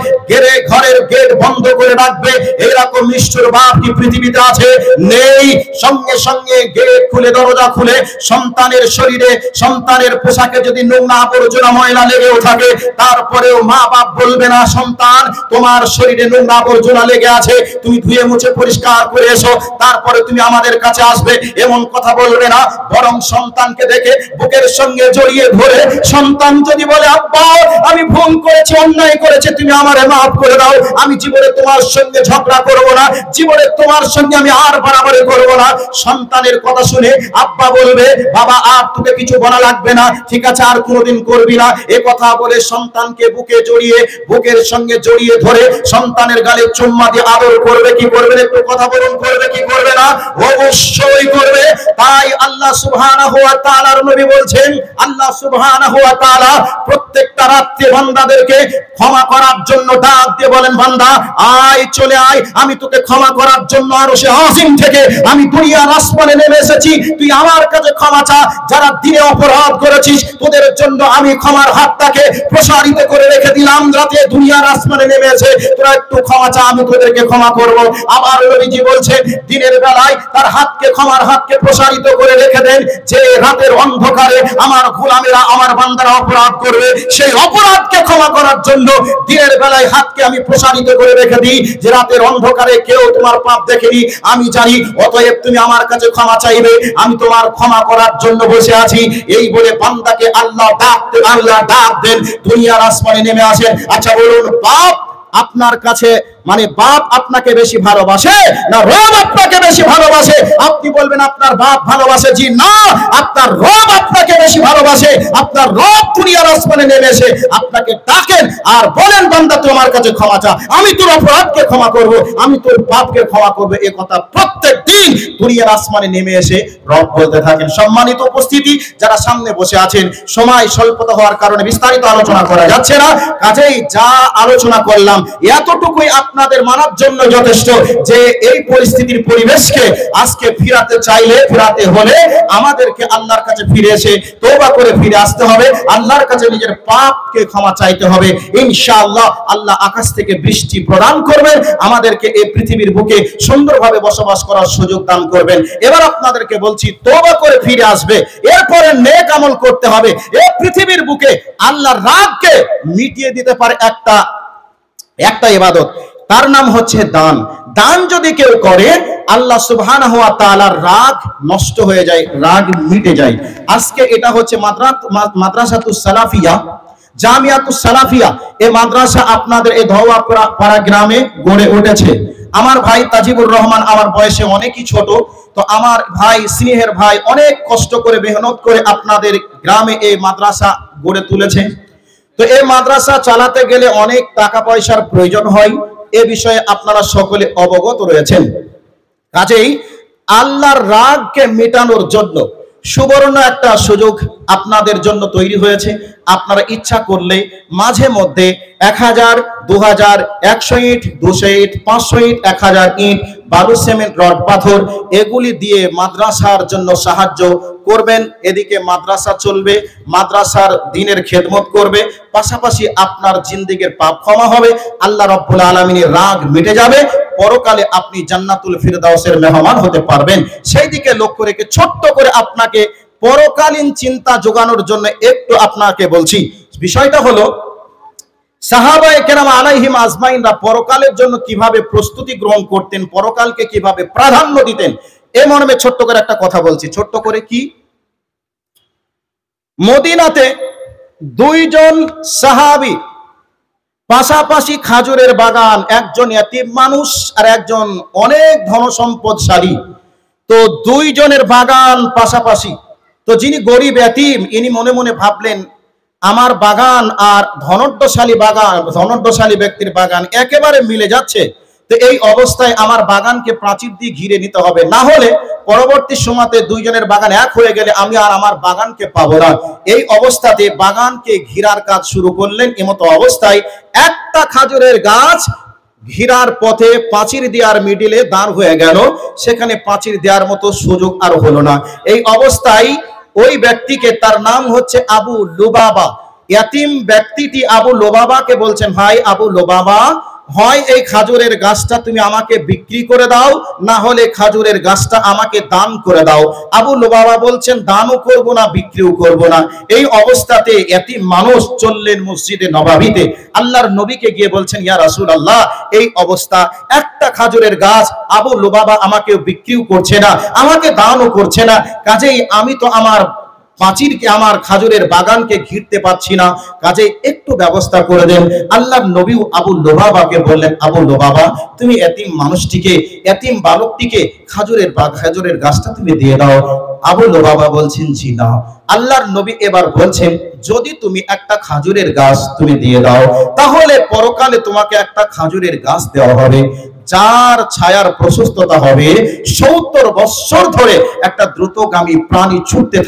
ঘরের গেট বন্ধ করে রাখবে? এরকম নিষ্ঠুর বাপ কি পৃথিবীতে আছে? নেই। সঙ্গে সঙ্গে গেট খুলে দরজা খুলে সন্তানের শরীরে সন্তানের পোশাকে যদি নোংরা আবর্জনা ময়লা লেগেও থাকে, তারপরেও মা বাপ বলবে না সন্তান তোমার শরীরে নোংরা আবর্জনা লেগে আছে, তুমি ধুয়ে মুছে পরিষ্কার করে এসো, তারপরে তুমি আমাদের কাছে আসবে, এমন কথা বলবে না। বরং সন্তানকে দেখে বুকের সঙ্গে জড়িয়ে ধরে সন্তান যদি বলে আব্বা আমি ভুল করেছি, অন্যায় করেছি, তুমি আমারে মাফ করে দাও, আমি জীবনে তোমার সঙ্গে ঝগড়া করব না, জীবনে তোমার সঙ্গে আমি আর বাড়াবাড়ি করব না। সন্তানের কথা শুনে আব্বা বলবে বাবা আর তোকে কিছু বলা লাগবে না, ঠিক আছে আর কোনোদিন করবি না। এ কথা বলে সন্তানকে বুকে জড়িয়ে বুকের সঙ্গে জড়িয়ে ধরে সন্তানের গালে চুম্মা দিয়ে আদর করবে কি করবে? একটু কথা বলুন, করবে কি করবে না? অবশ্যই করবে। তাই আল্লাহ সুবহানাহু ওয়া তাআলার নবী বলছেন, আল্লাহ সুবহানাহু ওয়া তাআলা প্রত্যেকটা রাত্রে বান্দাদেরকে ক্ষমা করার জন্য ডাক দিয়ে বলেন বান্দা আয় চলে আয়, আমি তোকে ক্ষমা করার জন্য আরশে আজিম থেকে আমি দুনিয়ার আসমানে নেমে এসেছি, তুই আমার কাছে ক্ষমা চা। যারা দিনে অপরাধ করেছিস তোদের জন্য আমি ক্ষমার হাতটাকে প্রসারিত করে রেখে দিলাম, রাতে দুনিয়ার আসমানে নেমে এসে তোরা একটু ক্ষমা চা, আমি তোদেরকে ক্ষমা করব। আবার নবীজি বলছে দিনের বেলায় তার হাতকে ক্ষমার হাতকে প্রসারিত করে রেখে দেন, যে রাতের অন্ধকারে আমার গোলামেরা আমার বান্দারা অপরাধ করবে, সেই অপরাধকে ক্ষমা করার জন্য দিনের বেলায় হাতকে আমি প্রসারিত করে রেখে দিই, যে রাতের অন্ধকারে কেউ তোমার পাপ দেখেনি আমি জানি, অতএব তুমি আমার কাছে ক্ষমা চাইবে, আমি তোমার ক্ষমা করার জন্য বসে আছি। এই বলে বান্দাকে আল্লাহ ডাক দেন, দুনিয়ার আসমানে নেমে আসেন। আচ্ছা বলুন, বাপ আপনার কাছে মানে বাপ আপনাকে বেশি ভালোবাসে না রব আপনাকে বেশি ভালোবাসে? ভালোবাসে, আপনি বলবেন আপনার বাপ ভালোবাসে। জি না, আপনার রব আপনাকে বেশি ভালোবাসে। আপনার রব দুনিয়ার আসমানে নেমে এসে আপনাকে ডাকেন আর বলেন, বান্দা তোমার কাছে ক্ষমা চা, আমি তোর অপরাধকে ক্ষমা করব, আমি তোর পাপকে ক্ষমা করব। এই কথা প্রত্যেক দিন দুনিয়ার আসমানে নেমে এসে রব বলতে থাকেন। সম্মানিত উপস্থিতি, যারা সামনে বসে আছেন, সময় স্বল্পতা হওয়ার কারণে বিস্তারিত আলোচনা করা যাচ্ছে না, কাজেই যা আলোচনা করলাম এতটুকুই আপনাদের মানার জন্য যথেষ্ট যে এই পরিস্থিতির পরিবেশকে আজকে ফিরাতে চাইলে, ফিরাতে হলে আমাদেরকে আল্লাহর কাছে ফিরে এসে তওবা করে ফিরে আসতে হবে, আল্লাহর কাছে নিজের পাপকে ক্ষমা চাইতে হবে। ইনশাআল্লাহ আল্লাহ আকাশ থেকে বৃষ্টি প্রদান করবেন, আমাদেরকে এই পৃথিবীর বুকে সুন্দরভাবে বসবাস করার সুযোগ দান করবেন। এবার আপনাদেরকে বলছি, তওবা করে ফিরে আসবে, এরপরে নেক আমল করতে হবে। এই পৃথিবীর বুকে আল্লাহর রাগকে মিটিয়ে দিতে পারে একটা ইবাদত, তার নাম হচ্ছে দান। দান যদি কেউ করে, আল্লাহ সুবহানাহু ওয়া তাআলার রাগ নষ্ট হয়ে যায়, রাগ মিটে যায়। আজকে এটা হচ্ছে মাদ্রাসাতুস সালাফিয়া, জামিয়াতুস সালাফিয়া। এই মাদ্রাসা আপনাদের এই ধোয়াপাড়া গ্রামে গড়ে উঠেছে। আমার ভাই তাজিবুর রহমান আমার বয়সে অনেকই ছোট, তো আমার ভাই, স্নেহের ভাই, অনেক কষ্ট করে মেহনত করে আপনাদের গ্রামে এই মাদ্রাসা গড়ে তুলেছে। তো এই মাদ্রাসা চালাতে গেলে অনেক টাকা পয়সার প্রয়োজন হয়, এ বিষয়ে আপনারা সকলে অবগত রয়েছেন। কাজেই আল্লাহর রাগকে মেটানোর জন্য সুবর্ণ একটা সুযোগ আপনাদের জন্য তৈরি হয়েছে। আপনারা ইচ্ছা করলে মাঝে মধ্যে 1000, 2000, 100 ইট, 200 ইট, 500 ইট, 1000 ইট, বালু, সিমেন্ট, রড, পাথর এগুলি দিয়ে মাদ্রাসার জন্য সাহায্য করবেন। এদিকে মাদ্রাসা চলবে, মাদ্রাসার দ্বীনের খেদমত করবে, পাশাপাশি আপনার জিন্দেগীর পাপ ক্ষমা হবে, আল্লাহ রাব্বুল আলামিনের রাগ মিটে যাবে, পরকালে আপনি জান্নাতুল ফিরদাউসের মেহমান হতে পারবেন। সেই দিকে লক্ষ্য রেখে ছোট্ট করে আপনাকে পরকালীন চিন্তা জোগানোর জন্য একটু আপনাকে বলছি। বিষয়টা হলো, সাহাবায়ে কেরাম আলাইহিম আজমাইনরা পরকালের জন্য কিভাবে প্রস্তুতি গ্রহণ করতেন, পরকালকে কিভাবে প্রাধান্য দিতেন, এ মর্মে ছোট্ট করে একটা কথা বলছি। ছোট্ট করে কি, মদিনাতে দুইজন সাহাবী পাশাপাশি খাজুরের বাগান, একজন ইয়াতীম মানুষ আর একজন অনেক ধনসম্পদশালী। তো দুইজনের বাগান পাশাপাশি। তো যিনি গরিব ইয়াতীম, ইনি মনে মনে ভাবলেন, আমার বাগান আর ধনঢ্যশালী ব্যক্তির বাগান একেবারে মিলে যাচ্ছে। তো এই অবস্থায় আমার বাগানকে প্রাচীর দিয়ে ঘিরে নিতে হবে, না হলে পরবর্তী সময়তে দুইজনের বাগান এক হয়ে গেলে আমি আর আমার বাগানকে পাবো না। এই অবস্থাতে বাগানকে ঘিরার কাজ শুরু করলেন। এমতো অবস্থায় একটা খাজুরের গাছ ঘিরার পথে প্রাচীর দেওয়ার মিডিলে দাঁড় হয়ে গেল, সেখানে প্রাচীর দেওয়ার মতো সুযোগ আর হলো না। এই অবস্থায় ওই ব্যক্তিকে, তার নাম হচ্ছে আবু লুবাবা, ইয়াতীম ব্যক্তিটি আবু লুবাবাকে বলছেন, ভাই আবু লুবাবা, হয় এই খাজুরের গাছটা তুমি আমাকে বিক্রি করে দাও, না হলে খাজুরের গাছটা আমাকে দান করে দাও। আবু লুবাবা বলছেন, দানও করব না, বিক্রিও করব না। এই অবস্থাতে ইয়াতীম মানুষ চললেন মসজিদে নববীতে, আল্লাহর নবীকে গিয়ে বলছেন, ইয়া রাসূলুল্লাহ, এই অবস্থা, একটা খাজুরের গাছ আবু লুবাবা আমাকে বিক্রিও করছে না, আমাকে দানও করছে না, কাজেই আমি তো আমার প্রাচীরকে, আমার খাজুরের বাগানকে ঘিরতে পাচ্ছি না, কাজে একটু ব্যবস্থা করে দেন। আল্লাহর নবী আবু লুবাবাকে বললেন, আবু লুবাবা, তুমি এতিম মানুষটিকে, এতিম বালকটিকে খাজুরের গাছটা তুমি দিয়ে দাও। আবু লুবাবা বলছেন, জি না। আল্লাহর নবী এবার বলছেন, যদি তুমি একটা খাজুরের গাছ তুমি দিয়ে দাও, তাহলে পরকালে তোমাকে একটা খাজুরের গাছ দেওয়া হবে, যার ছায়ার প্রশস্ততা হবে 70 বছর ধরে। একটা দ্রুতগামী প্রাণী ছুটতে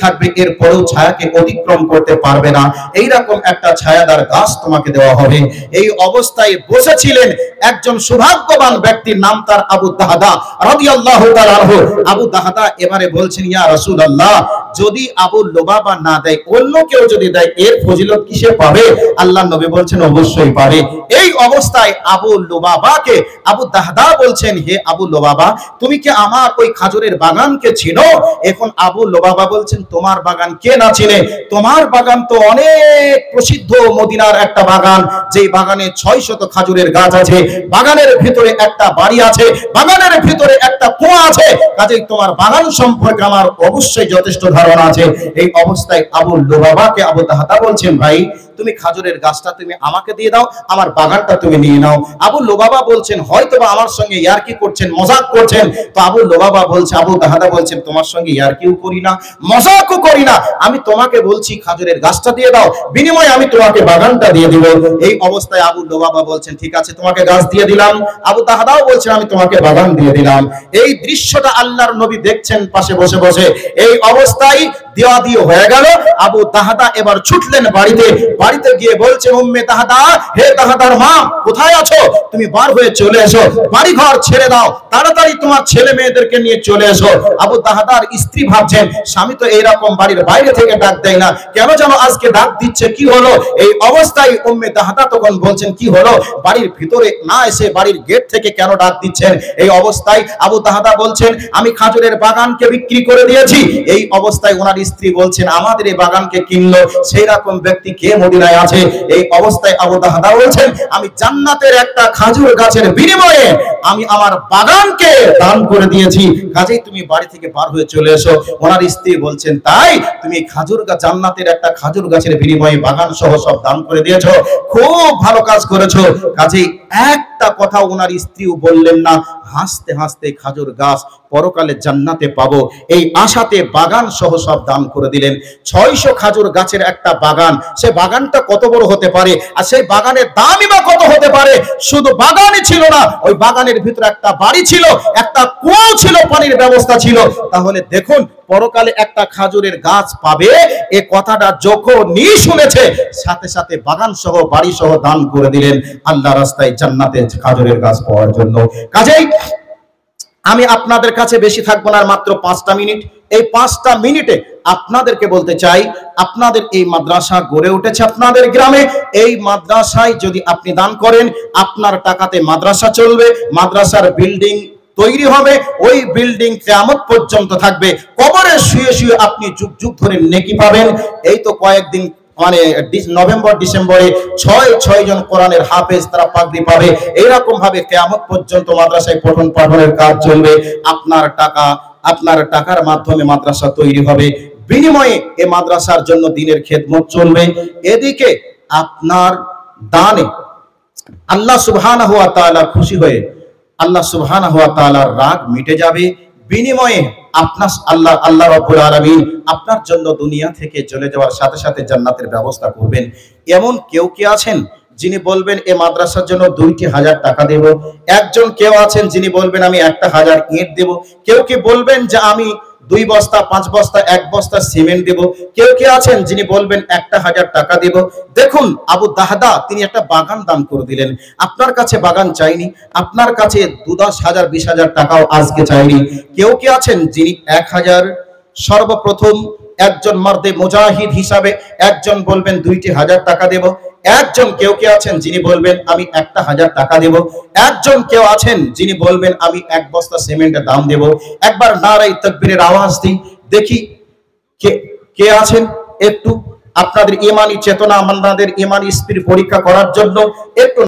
থাকবে, এরপরেও ছায়াকে অতিক্রম করতে পারবে না, এইরকম একটা ছায়াদার গাছ তোমাকে দেওয়া হবে। এই অবস্থায় বসেছিলেন একজন সৌভাগ্যবান ব্যক্তির নাম তার আবু দাহদা রাদিয়াল্লাহু তাআলা আনহু। আবু দাহদা এবারে বলছেন, ইয়া রাসূলুল্লাহ, যদি আবু লুবাবা না দেয়, অন্য কেউ যদি দেয়, এর ফজিলত কিসে পাবে? আল্লাহর নবী বলছেন, অবশ্যই পারে। এই অবস্থায় আবু লুবাবাকে আবু দাহদা বলছেন, হে আবু লুবাবা, তুমি কি আমার ওই খাজুরের বাগানকে চিনো? এখন আবু লুবাবা বলছেন, তোমার বাগান কে না চিনে? তোমার বাগান তো অনেক প্রসিদ্ধ, মদিনার একটা বাগান, যেই বাগানে 600 খাজুরের গাছ আছে, বাগানের ভিতরে একটা বাড়ি আছে, বাগানের ভিতরে একটা কুয়া আছে, কাজেই তোমার বাগান সম্পর্কে আমার অবশ্যই যথেষ্ট ধারণা আছে। এই অবস্থায় আবু লুবাবাকে আবু দাহদা বলছেন, ভাই তুমি খাজুরের গাছটা তুমি আমাকে দিয়ে দাও, আমার বাগানটা তুমি নিয়ে নাও। আবু লুবাবা বলছেন হয়তোবা আমার সঙ্গে ইয়ারকি করছেন, মজাক করছেন। তো আবু লুবাবা বলছে, আবু তাহাদা বলছেন তোমার সঙ্গে ইয়ারকিও করি না, মজাকও করি না, আমি তোমাকে বলছি খাজুরের গাছটা দিয়ে দাও, বিনিময়ে আমি তোমাকে বাগানটা দিয়ে দিব। এই অবস্থায় আবু লুবাবা বলছেন ঠিক আছে তোমাকে গাছ দিয়ে দিলাম। আবু তাহাদাও বলছেন আমি তোমাকে বাগান দিয়ে দিলাম। এই দৃশ্যটা আল্লাহর নবী দেখছেন পাশে বসে বসে। এই অবস্থায় দেওয়া দিয়ে হয়ে গেল। আবু তাহাদা এবার ছুটলেন বাড়িতে, বাড়িতে গিয়ে বলছে উম্মে তাহাদা, হে তাহাদার মা কোথায় আছো, তুমি বার হয়ে চলে এসো, বাড়ি ঘর ছেড়ে দাও, তাড়াতাড়ি তোমার ছেলে মেয়েদেরকে নিয়ে চলে এসো। আবু তাহাদার স্ত্রী ভাবছেন স্বামী তো এইরকম বাড়ির বাইরে থেকে ডাক দেয় না, কেন যেন আজকে ডাক দিচ্ছে, কি হলো? এই অবস্থায় উম্মে তাহাদা তখন বলছেন কি হলো, বাড়ির ভিতরে না এসে বাড়ির গেট থেকে কেন ডাক দিচ্ছেন? এই অবস্থায় আবু তাহাদা বলছেন আমি খাজুরের বাগানকে বিক্রি করে দিয়েছি। এই অবস্থায় ওনার স্ত্রী বলছেন আমাদের এই বাগানকে কিনলো সেই রকম ব্যক্তি কে মদিনায় আছে? এই অবস্থায় আবু তাহাদা বলছেন আমি জান্নাতের একটা খাজুর গাছের বিনিময়ে আমি আমার বাগানকে দান করে দিয়েছি, কাজেই তুমি বাড়ি থেকে বার হয়ে চলে এসো। ওনার স্ত্রী বলছেন তাই তুমি খাজুর গাছ, জান্নাতের একটা খাজুর গাছের বিনিময়ে বাগান সহ সব দান করে দিয়েছো, খুব ভালো কাজ করেছো। কাজেই একটা কথা ওনার স্ত্রীও বললেন না, হাসতে হাসতে খাজুর গাছ পরকালে জান্নাতে পাবো এই আশাতে বাগান সহ সব দান করে দিলেন। 600 খাজুর গাছের একটা বাগান, সে বাগানটা কত বড় হতে পারে, আর সেই বাগানের দামই বা কত হতে পারে? শুধু বাগানই ছিল না, ওই বাগানের ভিতরে একটা বাড়ি ছিল, একটা কুয়ো ছিল, পানির ব্যবস্থা ছিল। তাহলে দেখুন পরকালে একটা খাজুরের গাছ পাবে, এ কথাটা যখনই শুনেছে সাথে সাথে বাগান সহ বাড়ি সহ দান করে দিলেন আল্লাহ রাস্তায় জান্নাতে খাজুরের গাছ পাওয়ার জন্য। কাজেই আমি আপনাদের কাছে বেশি থাকবো না, মাত্র 5টা মিনিট। এই 5টা মিনিটে আপনাদেরকে বলতে চাই আপনাদের এই মাদ্রাসা গড়ে উঠেছে আপনাদের গ্রামে, এই মাদ্রাসায় যদি আপনি দান করেন আপনার টাকাতে মাদ্রাসা চলবে, মাদ্রাসার বিল্ডিং তৈরি হবে, ওই বিল্ডিং কিয়ামত পর্যন্ত থাকবে, কবরে শুয়ে শুয়ে আপনি যুগ যুগ ধরে নেকি পাবেন। এই তো কয়েকদিন মানে নভেম্বর ডিসেম্বরে 6 জন কোরআনের হাফেজ তারা পাগড়ি পাবে। এইরকম ভাবে কিয়ামত পর্যন্ত মাদ্রাসায় পঠন পাঠনের কাজ চলবে। আপনার টাকার মাধ্যমে মাদ্রাসা তৈরি হবে, বিনিময়ে এই মাদ্রাসার জন্য দিনের খেদমত চলবে। এদিকে আপনার দানে আল্লাহ সুবহানাহু ওয়া তাআলা খুশি হয়ে আল্লাহ সুবহানাহু ওয়া তাআলার রাগ মিটে যাবে। বিনিময়ে আল্লাহ রাব্বুল আলামিন আপনার জন্য দুনিয়া থেকে চলে যাওয়ার সাথে সাথে জান্নাতের ব্যবস্থা করবেন। এমন কেউ কি আছেন যিনি বলবেন এই মাদ্রাসার জন্য 2,000 টাকা দেব? একজন কেউ আছেন যিনি বলবেন আমি 1,000 ইট দেব? কেউ কি বলবেন যে আমি 2 বস্তা 5 বস্তা 1 বস্তা সিমেন্ট দেব? কেউ কি আছেন যিনি বলবেন 1,000 টাকা দেব? দেখুন আবু দাহদা তিনি একটা বাগান দান করে দিলেন। আপনার কাছে বাগান চাইনি, আপনার কাছে 10,000 20,000 টাকাও আজকে চাইনি। কেউ কি আছেন যিনি 1,000 সর্বপ্রথম একজন মার্দে মুজাহিদ হিসাবে একজন বলবেন 2,000 টাকা দেব? একজন কেউ কে আছেন যিনি বলবেন আমি 1,000 টাকা দেব? একজন কেউ আছেন যিনি বলবেন আমি 1 বস্তা সিমেন্টের দাম দেব? একবার নারায়ে তাকবীরের আওয়াজ দিই দেখি কে আছেন। একটু আপনাদের ঈমানি চেতনা, আমাদের ঈমানি স্পিরিট পরীক্ষা করার জন্য একটু